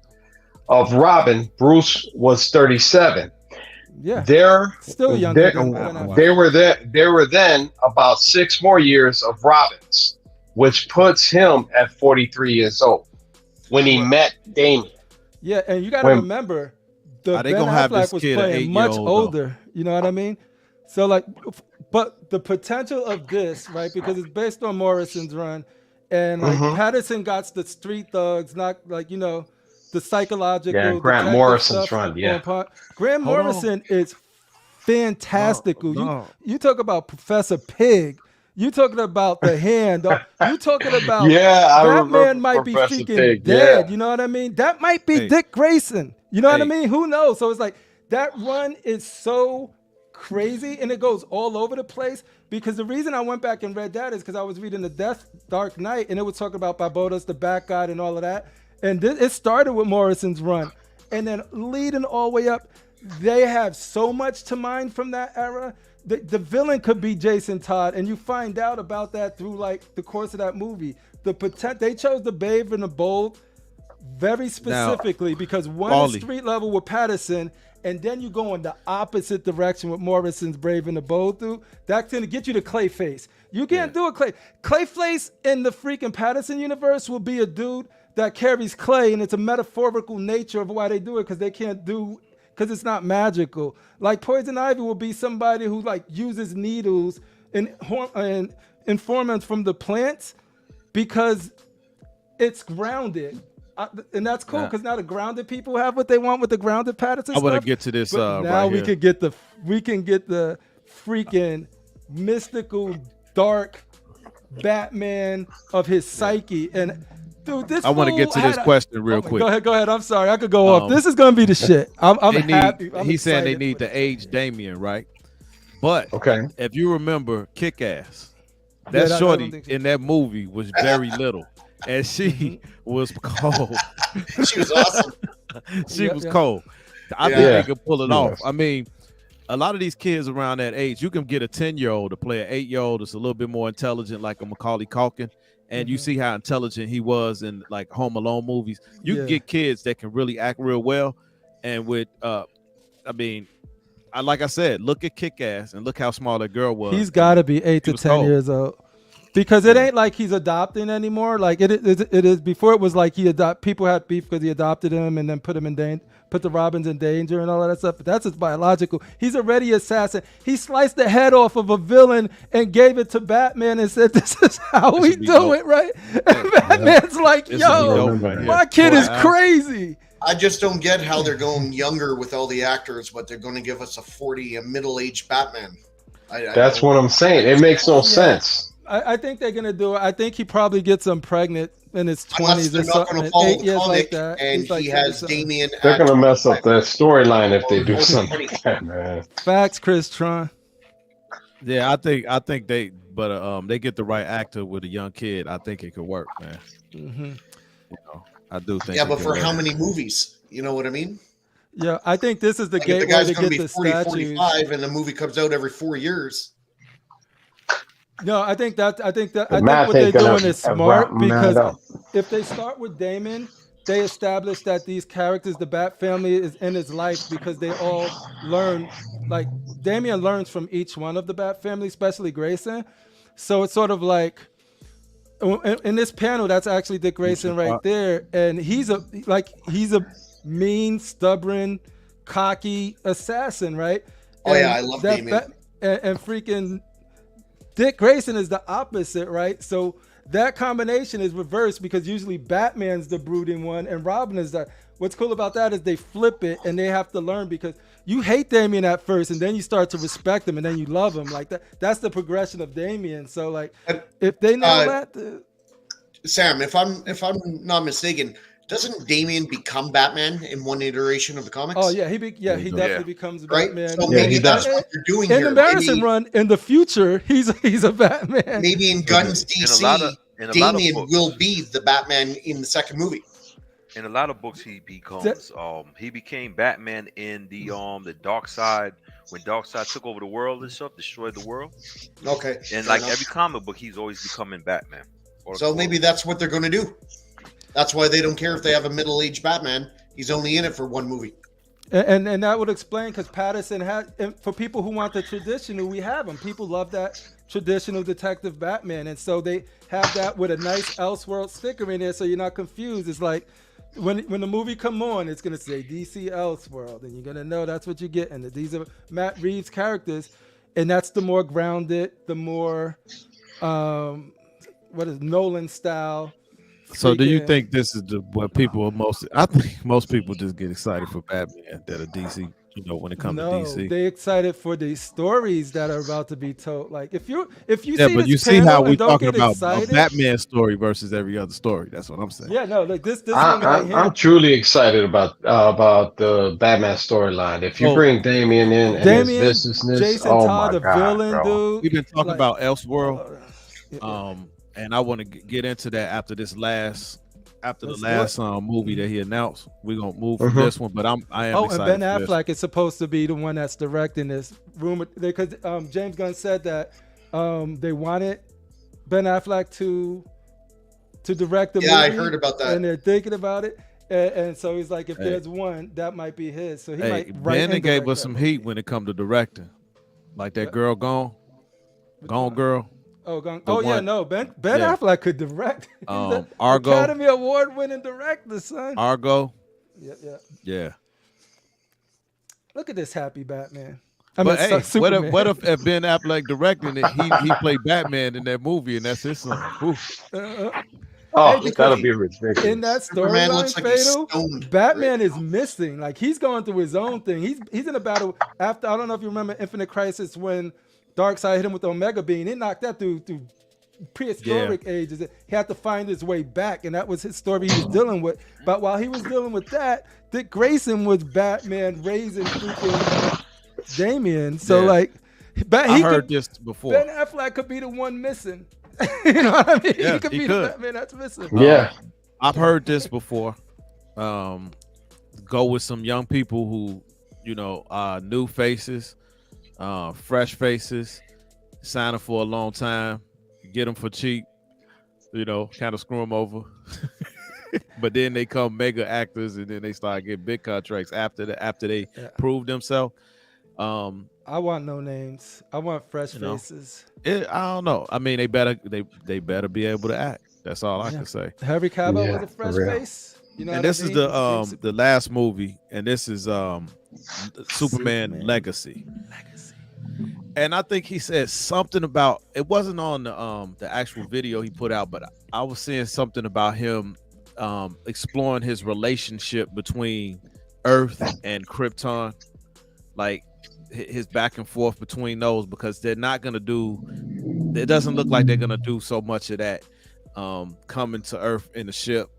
of Robin, Bruce was 37. Yeah. They're Still younger than Ben Affleck. They were then about 6 more years of Robins, which puts him at 43 years old when he met Damien. Yeah, and you got to When- remember, the Are they Ben gonna have Affleck this was kid an playing much 8-year-old, though? older. You know what I mean? So like, but the potential of this, right? Because it's based on Morrison's run, and like Patterson got the street thugs, not like the psychological. Yeah, Grant detective Morrison's stuff run, yeah. on par. Grant Hold on. Morrison is fantastical. No. You talk about Professor Pig. You talking about the hand. You talking about I that remember man might be Professor freaking Pig, dead. yeah. You know what I mean? That might be Hey. Dick Grayson. You know what I Hey. mean? Who knows? So it's like that run is so crazy and it goes all over the place. Because the reason I went back and read that is because I was reading the Dark Knight and it was talking about Barbados, the Bat God, and all of that. And it started with Morrison's run, and then leading all the way up, they have so much to mine from that era. The villain could be Jason Todd, and you find out about that through like the course of that movie. They chose the Brave and the Bold very specifically because one is Paulie. street level with Patterson, and then you go in the opposite direction with Morrison's Brave and the Bold through. That's gonna get you to Clayface. You can't do a Clayface in the freaking Patterson universe will be a dude that carries clay, and it's a metaphorical nature of why they do it because they can't do. Because it's not magical. Like Poison Ivy will be somebody who like uses needles and informants from the plants because it's grounded. And that's cool because now the grounded people have what they want with the grounded Patterson I want to stuff. get to this But now right we here. can get the freaking mystical dark Batman of his psyche. And dude, this I want to fool get to this had a- question real Oh my- quick. Go ahead. I'm sorry. I could go off. This is gonna be the shit. I'm happy. I'm He's saying they excited need for to age Damien, right? But Okay. if you remember Kick-Ass, Yeah, that I don't shorty think so. in that movie was very little, and she was cold. She was awesome. She Yeah, was yeah. cold. I think Yeah. they could pull it Yes. off. I mean, a lot of these kids around that age, you can get a 10-year-old to play an 8-year-old that's a little bit more intelligent, like a Macaulay Culkin, and you see how intelligent he was in like Home Alone movies. You can Yeah. get kids that can really act real well, and with like I said, look at Kick-Ass and look how small that girl was. He's got to be 8 He to was 10 cold. years old. Because it ain't like he's adopting anymore. Like it is before it was like people had beef because he adopted him and then put the Robins in danger and all of that stuff. But that's his biological. He's already assassin. He sliced the head off of a villain and gave it to Batman and said, "This is how This we would be do dope. it, right?" And Batman's like, This would be "Yo, dope right here. my kid is Wow. crazy." I just don't get how they're going younger with all the actors, but they're going to give us a middle-aged Batman. That's what I'm saying. It makes no sense. I think they're gonna do it. I think he probably gets them pregnant in his Unless 20s they're or not going something. to follow 8 the years comic like that. and He's like he has 30-something. Damien. They're at gonna mess up 25. that storyline if they do Or something 25. like that, man. Facts, Chris Tron. Yeah, I think they, but they get the right actor with a young kid. I think it could work, man. You know, I do think. Yeah, it but could for work. how many movies? You know what I mean? Yeah, I think this is the Like if the gateway guy's to going to get be the 40, statues. 45, and the movie comes out every 4 years. No, I think what math they're ain't gonna doing is smart wrap me because up. if they start with Damon, they establish that these characters, the Bat family, is in his life because they all learn. Like Damian learns from each one of the Bat family, especially Grayson. So it's sort of like in this panel, that's actually Dick Grayson right there, and he's a mean, stubborn, cocky assassin, right? Oh yeah, I love Damian. And freaking Dick Grayson is the opposite, right? So that combination is reversed because usually Batman's the brooding one and Robin is the. What's cool about that is they flip it and they have to learn because you hate Damian at first and then you start to respect him and then you love him. Like that's the progression of Damian. So like if they know that, Sam, if I'm not mistaken, doesn't Damian become Batman in one iteration of the comics? Oh yeah, he definitely becomes Batman. So maybe that's what they're doing in here. In the Madison run, in the future, he's a Batman. Maybe in Gunn's DC, Damian will be the Batman in the second movie. In a lot of books, he became Batman in the Dark Side when Darkseid took over the world and stuff, destroyed the world. Okay. And like every comic book, he's always becoming Batman. So maybe that's what they're going to do. That's why they don't care if they have a middle-aged Batman. He's only in it for one movie. And that would explain because Patterson had, for people who want the traditional, we have them. People love that traditional detective Batman, and so they have that with a nice Elseworlds sticker in there, so you're not confused. It's like when the movie come on, it's gonna say DC Elseworld, and you're gonna know that's what you're getting. That these are Matt Reeves characters, and that's the more grounded, the more Nolan style. So do you think this is what people are most? I think most people just get excited for Batman that are DC. When it comes to DC, they excited for the stories that are about to be told. Like if you but you see how we talking about a Batman story versus every other story. That's what I'm saying. Yeah, no, like this. I'm truly excited about the Batman storyline. If you bring Damian in and his viciousness, Jason Todd, the villain dude. We've been talking about Elseworld, and I want to get into that after the last movie that he announced. We're gonna move from this one, but I am excited. And Ben Affleck is supposed to be the one that's directing this. Rumor because James Gunn said that they wanted Ben Affleck to direct the movie. Yeah, I heard about that. And they're thinking about it. And so he's like, if there's one, that might be his. So he might. Ben gave us some heat when it comes to directing, like that girl Gone Girl. Oh, Ben Affleck could direct. Argo, Academy Award winning director, son. Argo. Yeah. Look at this happy Batman. What if Ben Affleck directing it, he played Batman in that movie, and that's his son? That'll be ridiculous. In that storyline, Fatal, Batman is missing. Like he's going through his own thing. He's in a battle after. I don't know if you remember Infinite Crisis when Darkseid hit him with the Omega Beam. He knocked that through prehistoric ages. He had to find his way back, and that was his story he was dealing with. But while he was dealing with that, Dick Grayson was Batman raising freaking Damian. So I heard this before. Ben Affleck could be the one missing. You know what I mean? Yeah, he could be the Batman that's missing. Yeah, I've heard this before. Go with some young people who, new faces. Fresh faces, sign them for a long time, get them for cheap, kind of screw them over. But then they come mega actors, and then they start getting big contracts after they prove themselves. I want no names. I want fresh faces. I don't know. I mean, they better be able to act. That's all I can say. Henry Cavill was a fresh face. And this is the last movie, and this is Superman Legacy. And I think he said something about, it wasn't on the actual video he put out, but I was seeing something about him exploring his relationship between Earth and Krypton, like his back and forth between those, because they're not gonna it doesn't look like they're gonna do so much of that coming to Earth in the ship,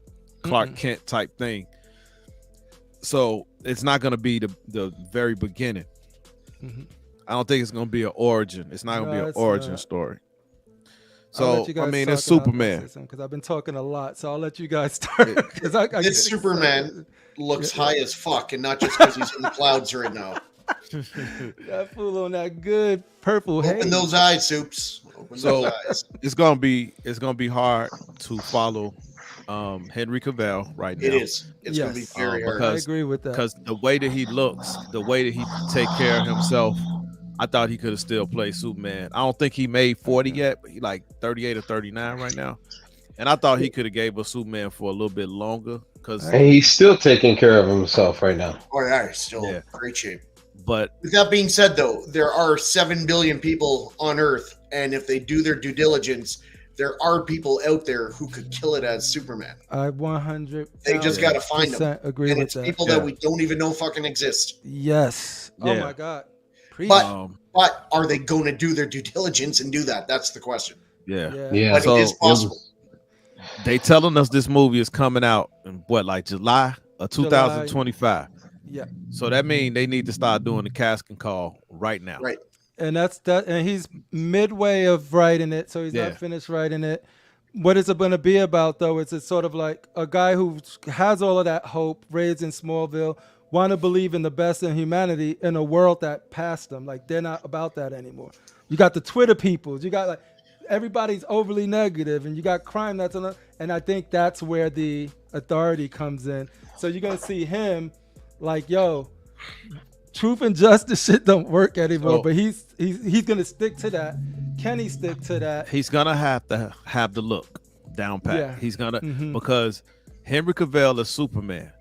Clark Kent type thing. So it's not gonna be the very beginning. I don't think it's gonna be an origin. It's not gonna be an origin story. So I mean, it's Superman. Because I've been talking a lot, so I'll let you guys start. This Superman looks high as fuck, and not just because he's in the clouds right now. That fool on that good purple haze. Open those eyes, Soups. Open So those eyes. it's gonna be hard to follow Henry Cavill right now. It is. It's going to be very hard. I agree with that. Because the way that he looks, the way that he take care of himself, I thought he could have still played Superman. I don't think he made 40 yet, but he like 38 or 39 right now. And I thought he could have gave us Superman for a little bit longer because he's still taking care of himself right now. Oh yeah, he's still in great shape. But with that being said, though, there are 7 billion people on Earth, and if they do their due diligence, there are people out there who could kill it as Superman. I 100. They just got to find them. Agree and with it's that. people that we don't even know fucking exist. Yes. Oh my God. But are they going to do their due diligence and do that? That's the question. Yeah. But so it is possible. They telling us this movie is coming out in what, like July of 2025. Yeah. So that means they need to start doing the casting call right now. Right. And that's that. And he's midway of writing it, so he's not finished writing it. What is it going to be about, though? It's sort of like a guy who has all of that hope, raised in Smallville, want to believe in the best in humanity in a world that passed them. Like, they're not about that anymore. You got the Twitter peoples. You got, like, everybody's overly negative, and you got crime that's on. And I think that's where the authority comes in. So you're going to see him like, yo, truth and justice shit don't work anymore, but he's gonna stick to that. Can he stick to that? He's gonna have to have the look down pat. Yeah. He's gonna because Henry Cavill is Superman.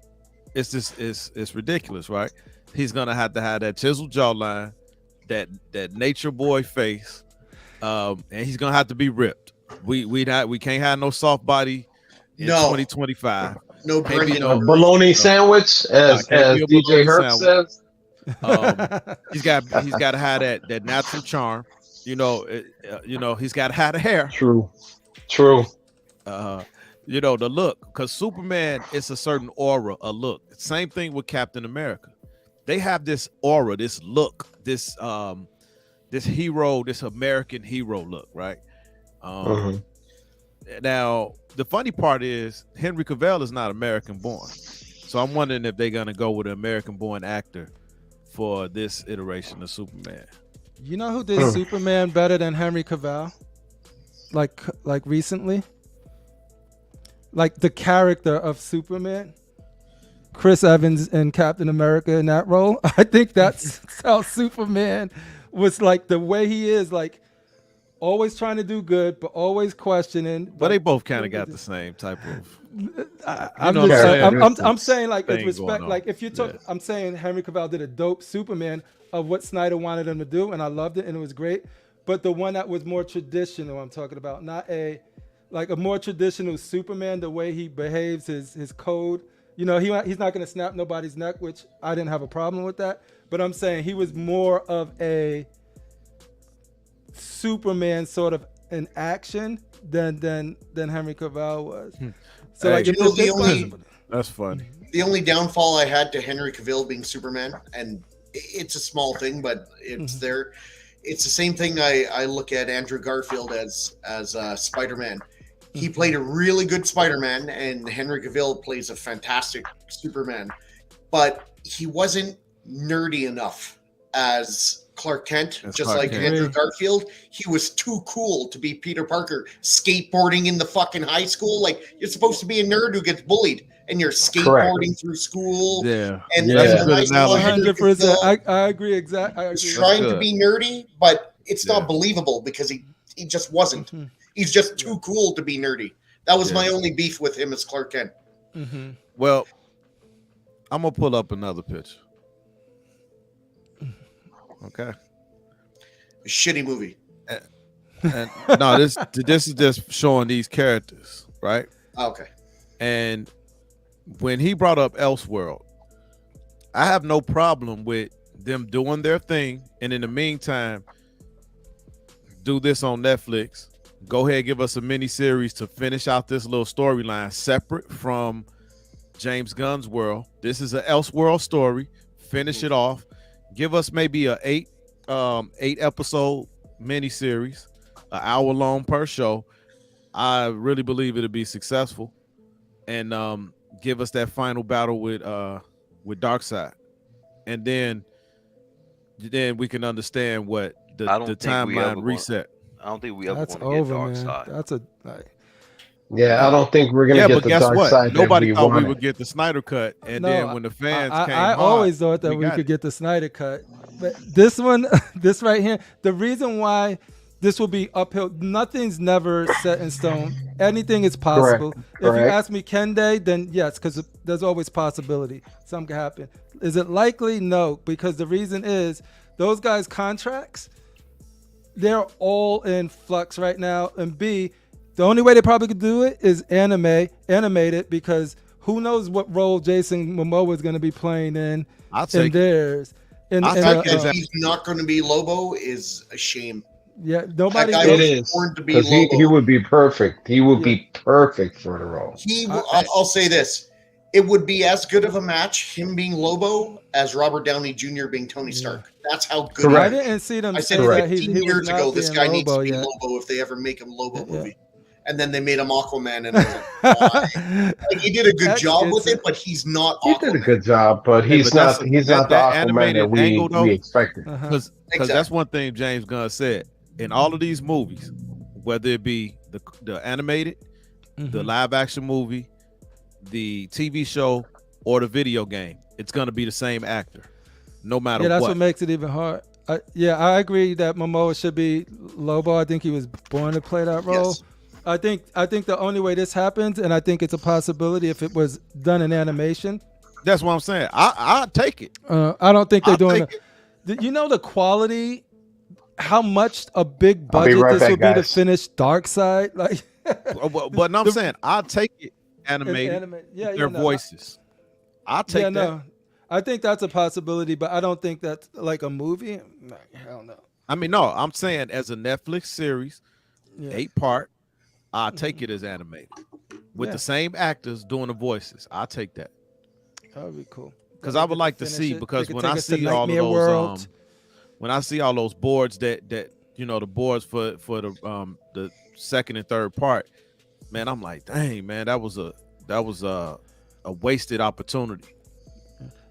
It's just it's ridiculous, right? He's gonna have to have that chiseled jawline, that nature boy face, and he's gonna have to be ripped. We can't have no soft body in 2025. No bologna sandwich, as DJ Herb says. He's got to have that natural charm, he's got to have the hair. True. The look, because Superman is a certain aura, a look. Same thing with Captain America. They have this aura, this look, this hero, this American hero look, right? Now the funny part is Henry Cavill is not American born, so I'm wondering if they're gonna go with an American born actor for this iteration of Superman. You know who did Superman better than Henry Cavill? Like recently? Like the character of Superman? Chris Evans in Captain America in that role. I think that's how Superman was, like, the way he is, like, always trying to do good, but always questioning. But they both kind of got the same type of. I'm saying, like, with respect, like, if you talk, I'm saying Henry Cavill did a dope Superman of what Snyder wanted him to do, and I loved it, and it was great. But the one that was more traditional, I'm talking about, not a more traditional Superman, the way he behaves, his code. He's not going to snap nobody's neck, which I didn't have a problem with that. But I'm saying he was more of a Superman sort of in action than Henry Cavill was. So that's funny. The only downfall I had to Henry Cavill being Superman, and it's a small thing, but it's there. It's the same thing I look at Andrew Garfield as Spider-Man. He played a really good Spider-Man, and Henry Cavill plays a fantastic Superman, but he wasn't nerdy enough as Clark Kent, Andrew Garfield. He was too cool to be Peter Parker skateboarding in the fucking high school. Like, you're supposed to be a nerd who gets bullied, and you're skateboarding through school. Yeah, and that's nice 100%. I agree exactly. He's trying to be nerdy, but it's not believable because he just wasn't. He's just too cool to be nerdy. That was my only beef with him as Clark Kent. Well, I'm gonna pull up another picture. Okay. A shitty movie. And no, this is just showing these characters, right? Okay. And when he brought up Elseworld, I have no problem with them doing their thing, and in the meantime, do this on Netflix. Go ahead, give us a mini series to finish out this little storyline separate from James Gunn's world. This is an Elseworld story. Finish it off. Give us maybe a 8 episode mini series, an hour long per show. I really believe it'll be successful, and give us that final battle with Darkseid, and then we can understand what the timeline reset. I don't think we ever That's gonna get over, Dark man. Side. That's a like. Yeah, I don't think we're gonna get but the guess dark what? side. Nobody that thought we wanted. would get the Snyder cut, and No, then when the fans came, I hard, always thought that we got could it. get the Snyder cut, but this one, this right here, the reason why this will be uphill. Nothing's never set in stone. Anything is possible. If you Correct. ask me, can they? Then yes, because there's always possibility. Something can happen. Is it likely? No, because the reason is those guys' contracts, they're all in flux right now. And B, the only way they probably could do it is animate it, because who knows what role Jason Momoa is going to be playing in theirs. If he's not going to be Lobo is a shame. Yeah, nobody. It is born to be because Lobo. he would be perfect. He would be perfect for the role. I'll say this: it would be as good of a match, him being Lobo, as Robert Downey Jr. being Tony Stark. That's how good. Correct. He is. I didn't see them. I said say 15 that years ago, this guy needs to be yet. Lobo if they ever make him Lobo movie. And then they made him Aquaman, and I was like, why? Like, he did a good job with it, but he's not Aquaman. He did a good job, but he's not the Aquaman that we expected. Because that's one thing James Gunn said. In all of these movies, whether it be the animated, the live action movie, the TV show, or the video game, it's going to be the same actor, no matter what. Yeah, that's what makes it even hard. I agree that Momoa should be Lobo. I think he was born to play that role. Yes. I think the only way this happens, and I think it's a possibility if it was done in animation. That's what I'm saying. I'll take it. I don't think they're doing it. You know the quality, how much a big budget this would be to finish Dark Side, like. But no, I'm saying I'll take it animated. Their voices. I'll take that. No, I think that's a possibility, but I don't think that's like a movie. Hell no. I mean, no, I'm saying as a Netflix series, 8-part. I'll take it as animated with the same actors doing the voices. I'll take that. That would be cool. Because I would like to see, because when I see all of those, when I see all those boards that the boards for the second and third part, man, I'm like, dang, man, that was a wasted opportunity.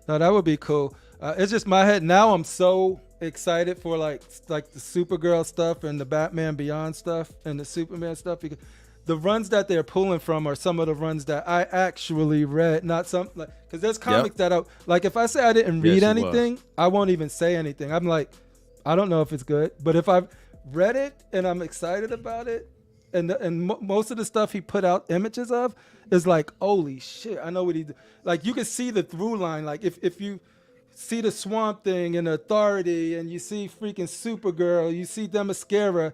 No, that would be cool. It's just my head now. I'm so excited for like the Supergirl stuff and the Batman Beyond stuff and the Superman stuff, because the runs that they're pulling from are some of the runs that I actually read, not some because there's comics that if I say I didn't read anything, I won't even say anything. I'm like, I don't know if it's good, but if I've read it and I'm excited about it, and most of the stuff he put out images of is like, holy shit, I know what he did. Like, you can see the through line. Like if you see the Swamp Thing and the Authority, and you see freaking Supergirl, you see Themyscira,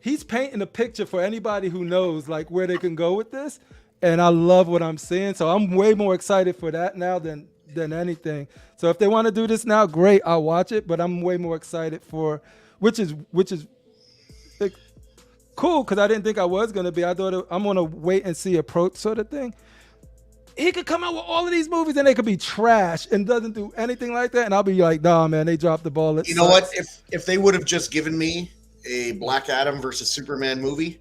he's painting a picture for anybody who knows like where they can go with this, and I love what I'm seeing. So I'm way more excited for that now than anything. So if they want to do this now, great, I'll watch it. But I'm way more excited for, which is cool, because I didn't think I was gonna be. I thought I'm gonna wait and see approach sort of thing. He could come out with all of these movies and they could be trash and doesn't do anything like that, and I'll be like, nah, man, they dropped the ball. You know what? If they would have just given me a Black Adam versus Superman movie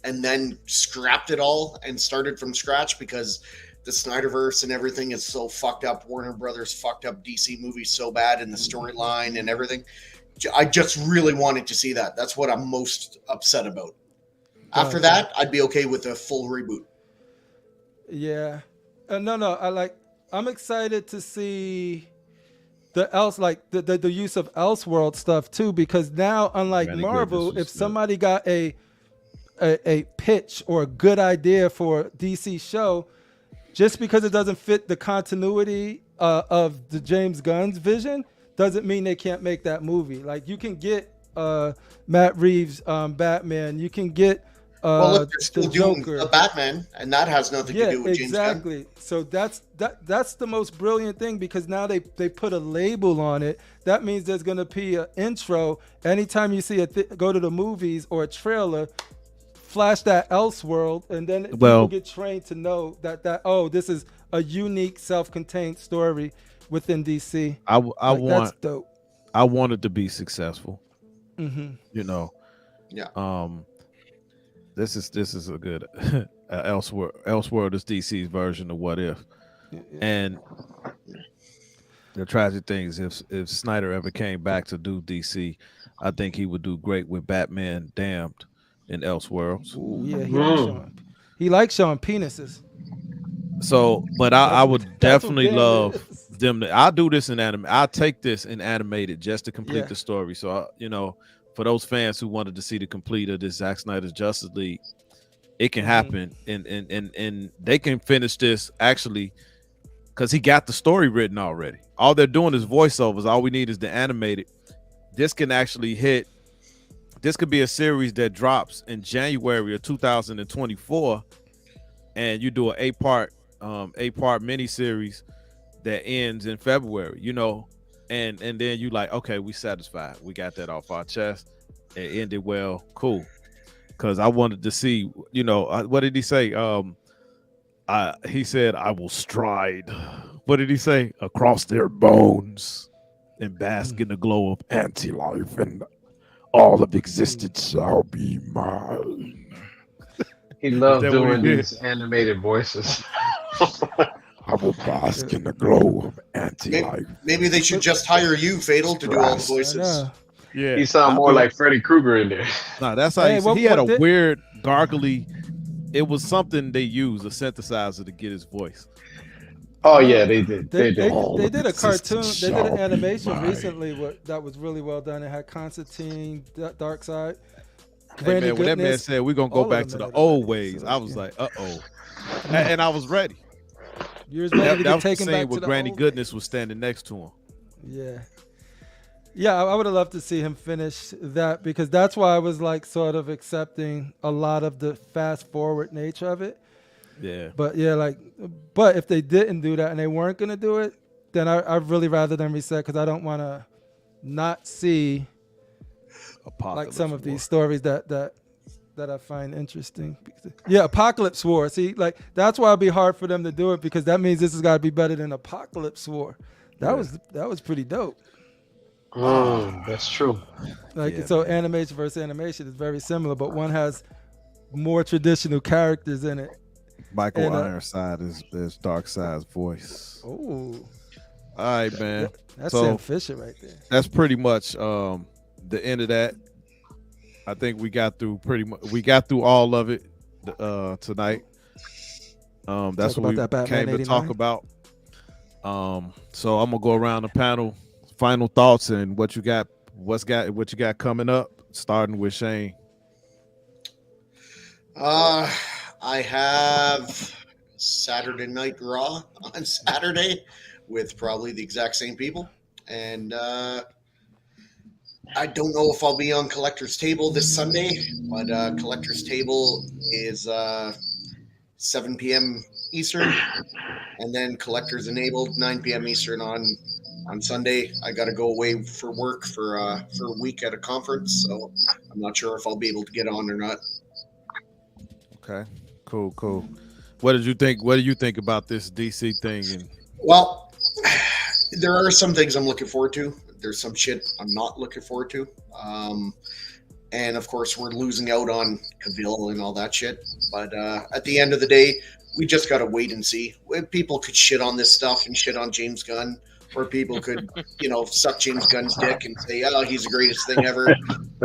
and then scrapped it all and started from scratch, because the Snyderverse and everything is so fucked up. Warner Brothers fucked up DC movies so bad in the storyline and everything. I just really wanted to see that. That's what I'm most upset about. After that, I'd be okay with a full reboot. Yeah. No. I'm excited to see the use of Elseworld stuff too, because now, unlike Marvel, if somebody got a pitch or a good idea for a DC show, just because it doesn't fit the continuity of the James Gunn's vision, doesn't mean they can't make that movie. Like, you can get Matt Reeves Batman, you can get they're still doing the Batman, and that has nothing to do with James Gunn. Exactly. So that's the most brilliant thing, because now they put a label on it. That means there's going to be an intro. Anytime you see go to the movies or a trailer, flash that Elseworld, and then people get trained to know that this is a unique, self-contained story within DC. That's dope. I want it to be successful. Mm-hmm. Yeah. This is a good Elseworld is DC's version of What If, and The tragic thing is if Snyder ever came back to do DC, I think he would do great with Batman Damned in Elseworlds. Ooh, yeah, he likes showing penises. So, but I would definitely love is. them to. I'll do this in anime. I'll take this in animated just to complete the story. So, for those fans who wanted to see the complete of this Zack Snyder's Justice League, it can happen, and they can finish this actually because he got the story written already. All they're doing is voiceovers. All we need is the animated. This can actually hit. This could be a series that drops in January of 2024, and you do an eight-part miniseries that ends in February. And then you like, okay, we satisfied. We got that off our chest. It ended well, cool. Because I wanted to see, what did he say? He said, "I will stride." What did he say? "Across their bones and bask in the glow of anti-life, and all of existence shall be mine." He loved doing these animated voices. I will bask in the glow of anti-life. Maybe they should just hire you, Fatal, to do all the voices. Yeah, he sounded more like Freddy Krueger in there. No, that's how he had a weird gargly. It was something they used, a synthesizer, to get his voice. Oh yeah, they did. They did a cartoon. They did an animation recently that was really well done. It had Constantine, Darkseid. Hey man, when that man said we're gonna go back to the old ways, I was like, and I was ready. You was ready to get taken back to where the Granny old Goodness was standing next to him. Yeah, I would have loved to see him finish that, because that's why I was like sort of accepting a lot of the fast forward nature of it. Yeah. But but if they didn't do that and they weren't gonna do it, then I'd really rather them reset, because I don't want to not see like some of these stories that I find interesting. Yeah, Apocalypse War. See, like that's why it'd be hard for them to do it, because that means this has got to be better than Apocalypse War. That was pretty dope. That's true. So animation versus animation is very similar, but one has more traditional characters in it. Michael Ironside is Darkseid's voice. Oh, all right, man. That's Sam Fisher right there. That's pretty much the end of that. I think we got through all of it tonight. That's what we came to talk about. So I'm gonna go around the panel. Final thoughts and what you got coming up, starting with Shane. I have Saturday Night Raw on Saturday with probably the exact same people, and I don't know if I'll be on Collector's Table this Sunday, but Collector's Table is 7 p.m. Eastern, and then Collector's Enabled 9 p.m. Eastern on Sunday. I got to go away for work for a week at a conference, so I'm not sure if I'll be able to get on or not. Okay, cool. What do you think about this DC thing? Well, there are some things I'm looking forward to. There's some shit I'm not looking forward to. And of course, we're losing out on Cavill and all that shit. But at the end of the day, we just got to wait and see. People could shit on this stuff and shit on James Gunn, or people could, suck James Gunn's dick and say, "Oh, he's the greatest thing ever."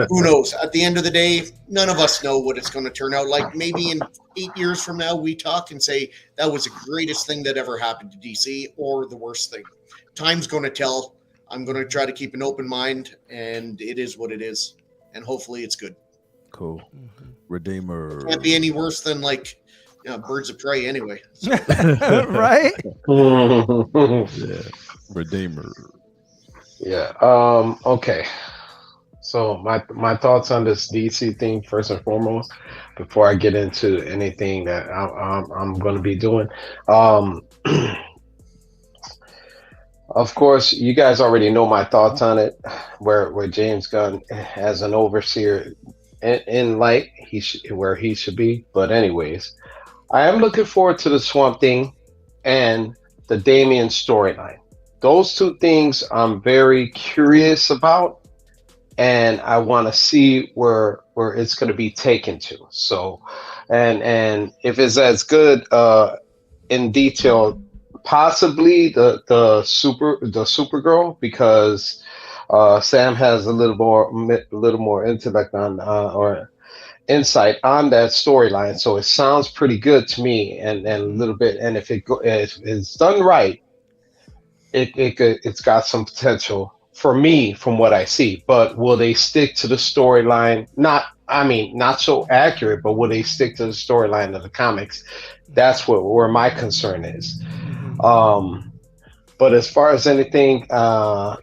Who knows? At the end of the day, none of us know what it's going to turn out like. Maybe in 8 years from now, we talk and say that was the greatest thing that ever happened to DC, or the worst thing. Time's going to tell. I'm going to try to keep an open mind, and it is what it is. And hopefully it's good. Cool. Redeemer. Can't be any worse than Birds of Prey anyway. So. Right? Yeah. Redeemer. Yeah. Okay. So my thoughts on this DC thing, first and foremost, before I get into anything that I'm going to be doing. Of course, you guys already know my thoughts on it, where James Gunn as an overseer in light, where he should be. But anyways, I am looking forward to the Swamp Thing and the Damian storyline. Those two things I'm very curious about, and I want to see where it's going to be taken to. So, and if it's as good in detail possibly the Supergirl, because Sam has a little more intellect on or insight on that storyline, so it sounds pretty good to me, and a little bit. And if it's done right, it's got some potential for me from what I see. But will they stick to the storyline? Not so accurate, but will they stick to the storyline of the comics? That's where my concern is. But as far as anything, my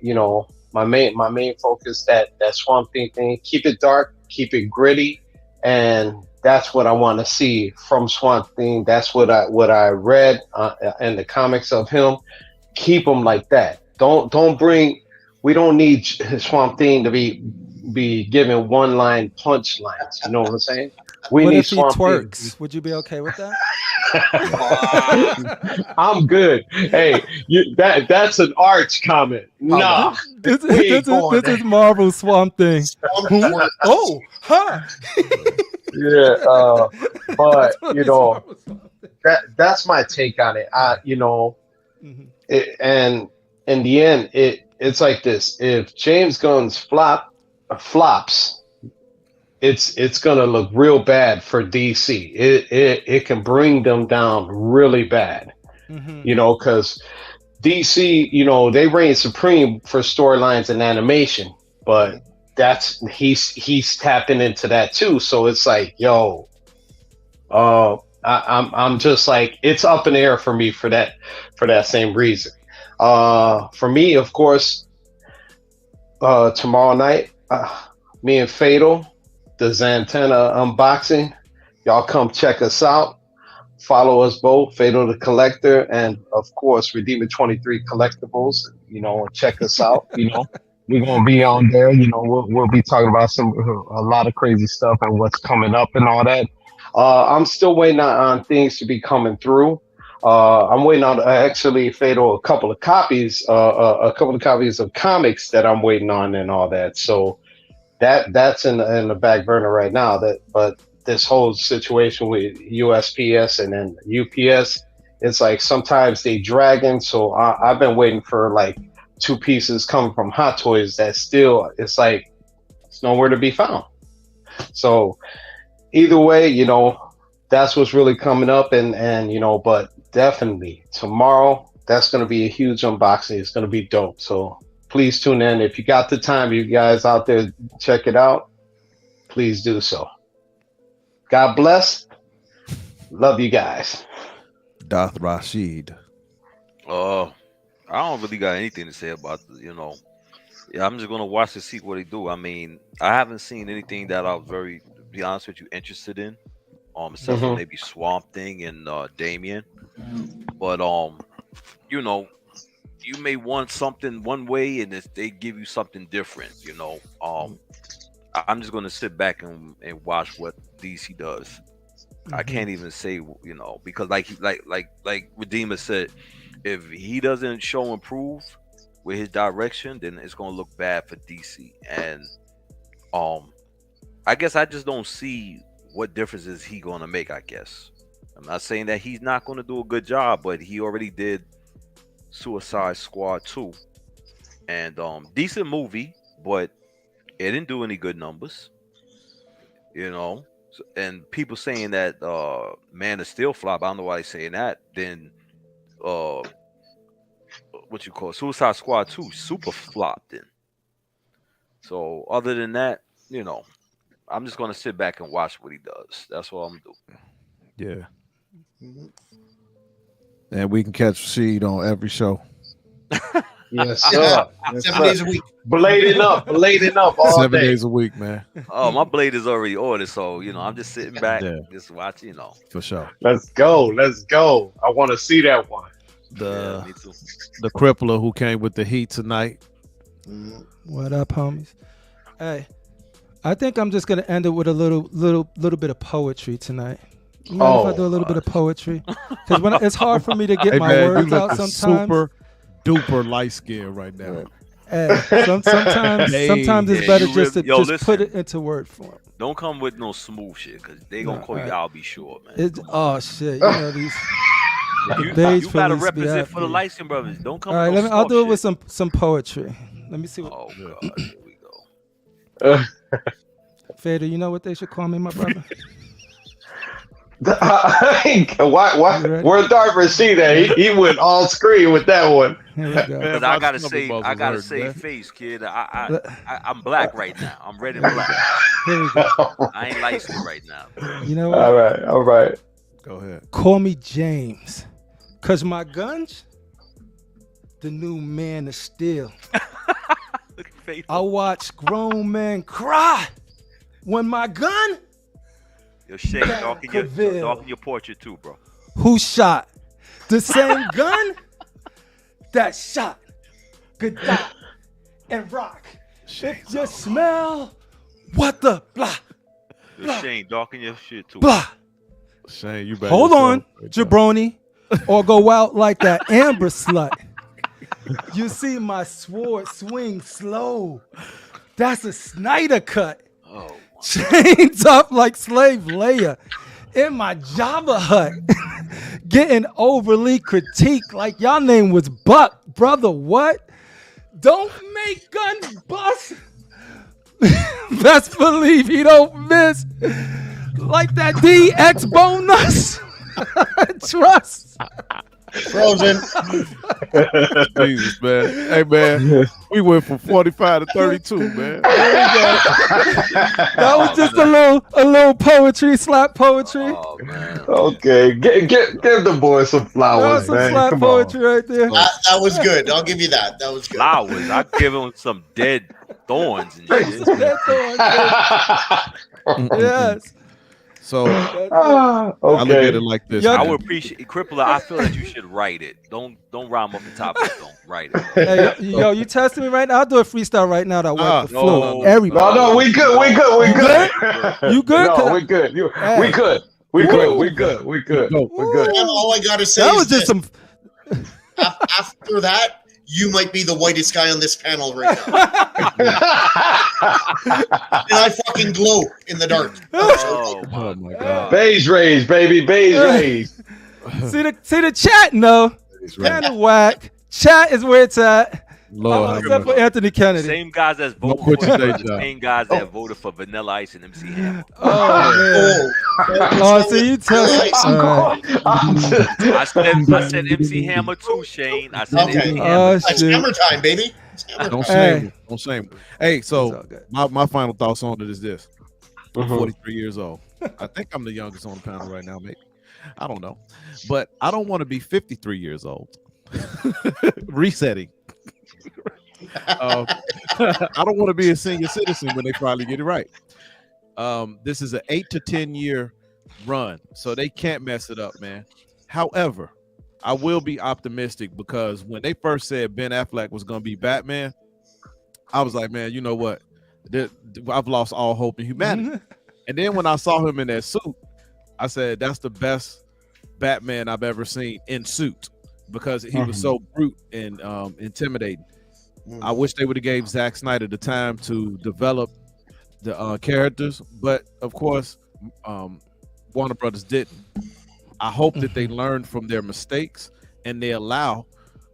main focus, that Swamp thing, keep it dark, keep it gritty, and that's what I want to see from Swamp Thing. That's what I read in the comics of him. Keep him like that. Don't bring. We don't need Swamp Thing to be giving one-line punch lines. You know what I'm saying? What if he twerks? Thing. Would you be okay with that? I'm good. Hey, that's an arch comment. Nah, this is Marvel Swamp Thing. Oh, huh? Yeah, but that's my take on it. And in the end, it's like this: if James Gunn's flops, it's gonna look real bad for DC. It can bring them down really bad, because DC, they reign supreme for storylines and animation, but he's tapping into that too. So it's like, I'm just like, it's up in the air for me for that same reason. For me, of course, tomorrow night, me and Fatal, the Zantana unboxing, y'all come check us out. Follow us both, Fatal the Collector, and of course Redeemer 23 Collectibles. Check us out. We're gonna be on there. We'll be talking about a lot of crazy stuff and what's coming up and all that. I'm still waiting on things to be coming through. I'm waiting on actually Fatal a couple of copies of comics that I'm waiting on and all that. So that's in the back burner right now. But this whole situation with USPS and then UPS, it's like sometimes they dragging. So I've been waiting for like 2 pieces coming from Hot Toys that still, it's like it's nowhere to be found. So either way, that's what's really coming up, and but definitely tomorrow, that's going to be a huge unboxing. It's going to be dope. So please tune in. If you got the time, you guys out there, check it out. Please do so. God bless. Love you guys. Darth Rashid. I don't really got anything to say about I'm just gonna watch to see what they do. I mean, I haven't seen anything that I was to be honest with you, interested in. Except for maybe Swamp Thing and Damien. But you may want something one way, and if they give you something different, I'm just gonna sit back and watch what DC does. I can't even say, because like Redeemer said, if he doesn't show improve with his direction, then it's gonna look bad for DC. And I guess I just don't see what difference is he gonna make. I guess I'm not saying that he's not gonna do a good job, but he already did Suicide Squad 2, and decent movie, but it didn't do any good numbers. And people saying that Man of Steel flop. I don't know why they're saying that. Then Suicide Squad 2 super flopped in. So other than that, I'm just gonna sit back and watch what he does. That's what I'm doing. Yeah. And we can catch Rashid on every show. Yes, sir. 7 days a week. Blading up all 7 day. days a week, man. Oh, my blade is already ordered, so I'm just sitting back, just watching. For sure. Let's go. I want to see that one. The crippler who came with the heat tonight. What up, homies? Hey, I think I'm just gonna end it with a little bit of poetry tonight. You mind if I do a little bit of poetry? Because it's hard for me to get my words out sometimes. Super duper light skin right now. Hey, sometimes it's better just to put it into word form. Don't come with no smooth shit, because they gonna call you. I'll be sure, man. Oh shit, these. You Beige gotta police be represent for the happy. light skin brothers. Don't come. All right, with no I'll do it with soft some poetry. Let me see what. shit. Oh God, here we go. Fader, you know what they should call me, my brother? Why? You ready? Where Dartford see that? He went all screen with that one. Here we go. Because Man, I gotta my say, stomach I gotta bubbles hurt, man. save face, kid. I'm black right now. I'm red and black. Here we go. I ain't light skin right now. You know what? All right. Go ahead. Call me James, cause my guns, the new man of steel. Look at face. I watch grown men cry when my gun. Yo, Shane, darken your portrait too, bro. Who shot the same gun that shot Gadot and Rock? If you smell what the blah Yo, Shane, darken your shit too. blah. Shane, you better. Hold on, jabroni, or go out like that Amber slut. You see my sword swing slow. That's a Snyder cut. Oh, Chains up like slave Leia in my Java hut. Getting overly critiqued like y'all name was Buck. Brother, what? Don't make guns bust. Best believe he don't miss. Like that DX bonus. Trust. Frozen. Jesus, man. Hey, man. We went from 45 to 32, man. That was just a little poetry, slap poetry. oh man. Okay, give the boy some That flowers, was some man. slap Come poetry right there. That was good. I'll give you that. That was good. Flowers. I give him some dead thorns and shit. Yes. So on. I look at Okay. it like this. Yeah. I man. would appreciate Crippler. I feel that you should write it. Don't rhyme off the top of it. Don't write it. Hey, yo, you testing me right now? I'll do a freestyle right now that wipe the no, floor. no, Everybody. No, we good. You good? No, 'Cause we good. Hey. We good. We good. We good. We good. Go. We're good. And all I gotta say that is was just this. some. After that, you might be the whitest guy on this panel right now. And I fucking glow in the dark. Oh Oh my God. Beige rays, baby. Beige rays. See the chat? No, It's right. kind of whack. Chat is where it's at. Lord, Except for Anthony Kennedy. Same guys that voted quit for your day the job. same guys that voted for Vanilla Ice and MC Hammer. Oh man. Oh, so you tell me. I said MC Hammer too, Shane. I said Okay. MC Oh Hammer. It's shit. hammer time, baby. It's hammer Don't time. shame Hey. me. Don't shame me. Hey, It's all so good. my final thoughts on it is this. I'm Mhm. 43 years old. I think I'm the youngest on the panel right now, maybe. I don't know. But I don't want to be 53 years old. Resetting. I don't want to be a senior citizen when they finally get it right. This is an 8 to 10 year run, so they can't mess it up, man. However, I will be optimistic because when they first said Ben Affleck was going to be Batman, I was like, man, you know what? I've lost all hope in humanity. And then when I saw him in that suit, I said, that's the best Batman I've ever seen in suit because he was so brute and intimidating. I wish they would have gave Zack Snyder the time to develop the characters, but of course, Warner Brothers didn't. I hope that they learned from their mistakes and they allow,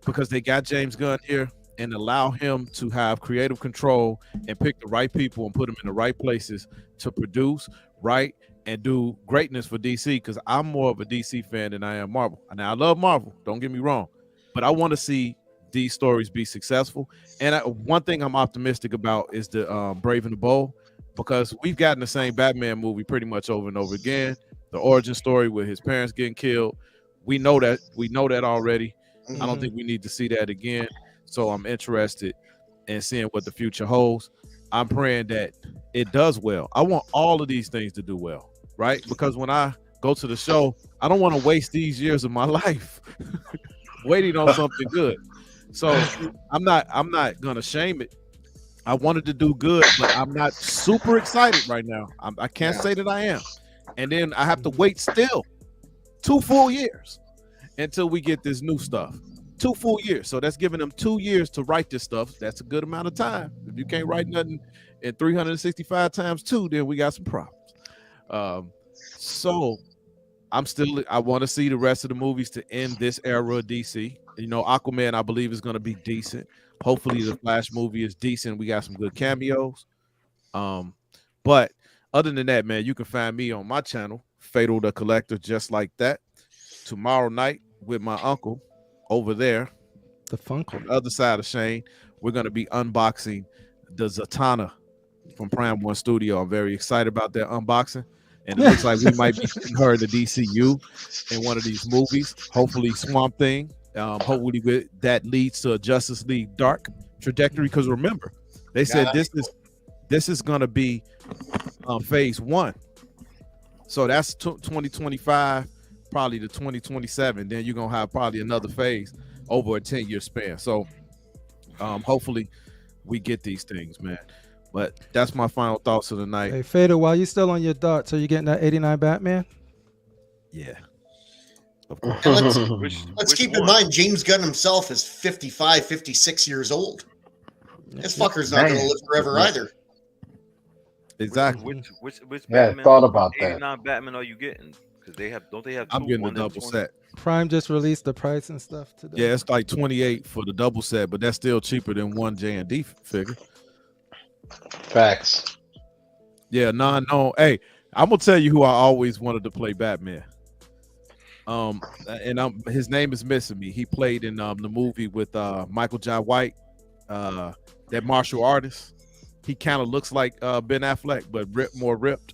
because they got James Gunn here, and allow him to have creative control and pick the right people and put them in the right places to produce, write, and do greatness for DC, because I'm more of a DC fan than I am Marvel. Now, I love Marvel, don't get me wrong, but I want to see these stories be successful. And one thing I'm optimistic about is the Brave and the Bold, because we've gotten the same Batman movie pretty much over and over again. The origin story with his parents getting killed, we know that already. I don't think we need to see that again. So I'm interested in seeing what the future holds. I'm praying that it does well. I want all of these things to do well, right? Because when I go to the show, I don't want to waste these years of my life waiting on something good. So I'm not gonna shame it. I wanted to do good, but I'm not super excited right now. I can't say that I am. And then I have to wait still 2 full years until we get this new stuff. 2 full years. So that's giving them 2 years to write this stuff. That's a good amount of time. If you can't write nothing in 365 times 2, then we got some problems. So I want to see the rest of the movies to end this era of DC. You know, Aquaman, I believe, is going to be decent. Hopefully, the Flash movie is decent. We got some good cameos. But other than that, man, you can find me on my channel, Fatal the Collector, just like that. Tomorrow night with my uncle over there, the Funko, on the other side of Shane, we're going to be unboxing the Zatanna from Prime One Studio. I'm very excited about that unboxing. And it looks like we might be seeing her in the DCU in one of these movies. Hopefully, Swamp Thing. Hopefully, that leads to a Justice League Dark trajectory. Because remember, they said this is going to be phase 1. So that's 2025, probably to 2027. Then you're going to have probably another phase over a 10-year span. So hopefully, we get these things, man. But that's my final thoughts of the night. Hey, Fader, while you still on your darts, are you getting that 89 Batman? Yeah. Let's keep in mind, James Gunn himself is 55, 56 years old. This fucker's not going to live forever either. Exactly. Which Batman, thought about that. 89 Batman are you getting? Because don't they have two? I'm getting the double set. Prime just released the price and stuff today. Yeah, it's like 28 for the double set, but that's still cheaper than one J&D figure. Facts. Yeah, no. Hey, I'm gonna tell you who I always wanted to play Batman. And his name is missing me. He played in the movie with Michael John White, that martial artist. He kind of looks like Ben Affleck, but more ripped.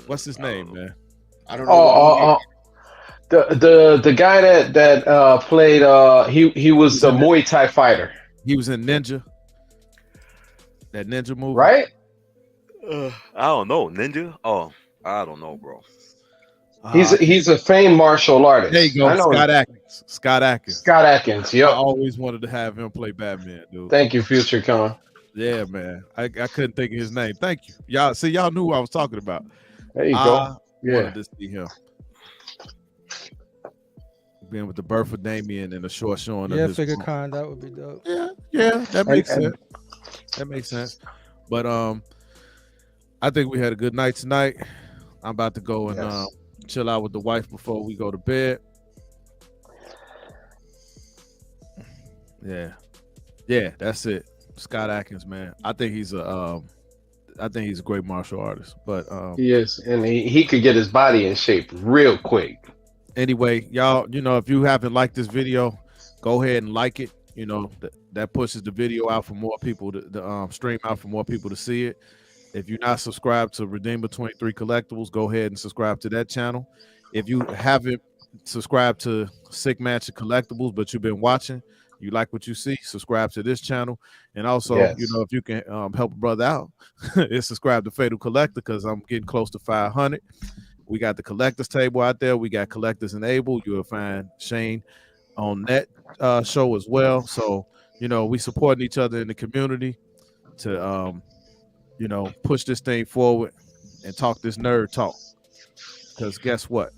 What's his name, man? I don't know. The guy that played he was a Muay Thai fighter. He was in Ninja. That Ninja movie, right? I don't know, Ninja. Oh, I don't know, bro. He's a famed martial artist. There you go, Scott Atkins. Scott Atkins. Yep. I always wanted to have him play Batman, dude. Thank you, Future Con. Yeah, man. I couldn't think of his name. Thank you. Y'all knew who I was talking about. There you go. Wanted to see him. Being with the birth of Damien and the short showing of his figure con, that would be dope. Yeah, that makes sense. That makes sense. But I think we had a good night tonight. I'm about to go and chill out with the wife before we go to bed. Yeah, that's it. Scott Atkins, man. I think he's a great martial artist. But he is, and he could get his body in shape real quick. Anyway, y'all, if you haven't liked this video, go ahead and like it. That pushes the video out for more people to stream out for more people to see it. If you're not subscribed to Redeemer 23 Collectibles, go ahead and subscribe to that channel. If you haven't subscribed to Sick Mansion Collectibles, but you've been watching, you like what you see, subscribe to this channel. And also, if you can help a brother out, is subscribe to Fatal Collector, because I'm getting close to 500. We got the collectors table out there. We got Collectors Enabled. You'll find Shane on that show as well. So, we supporting each other in the community to, push this thing forward and talk this nerd talk. Because guess what?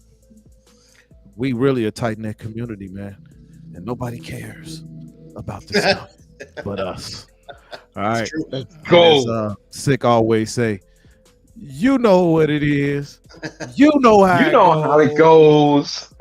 We really a tight-knit community, man. And nobody cares about this stuff but us. All right. Let's go. As, Sick always say, you know what it is. You know how it goes.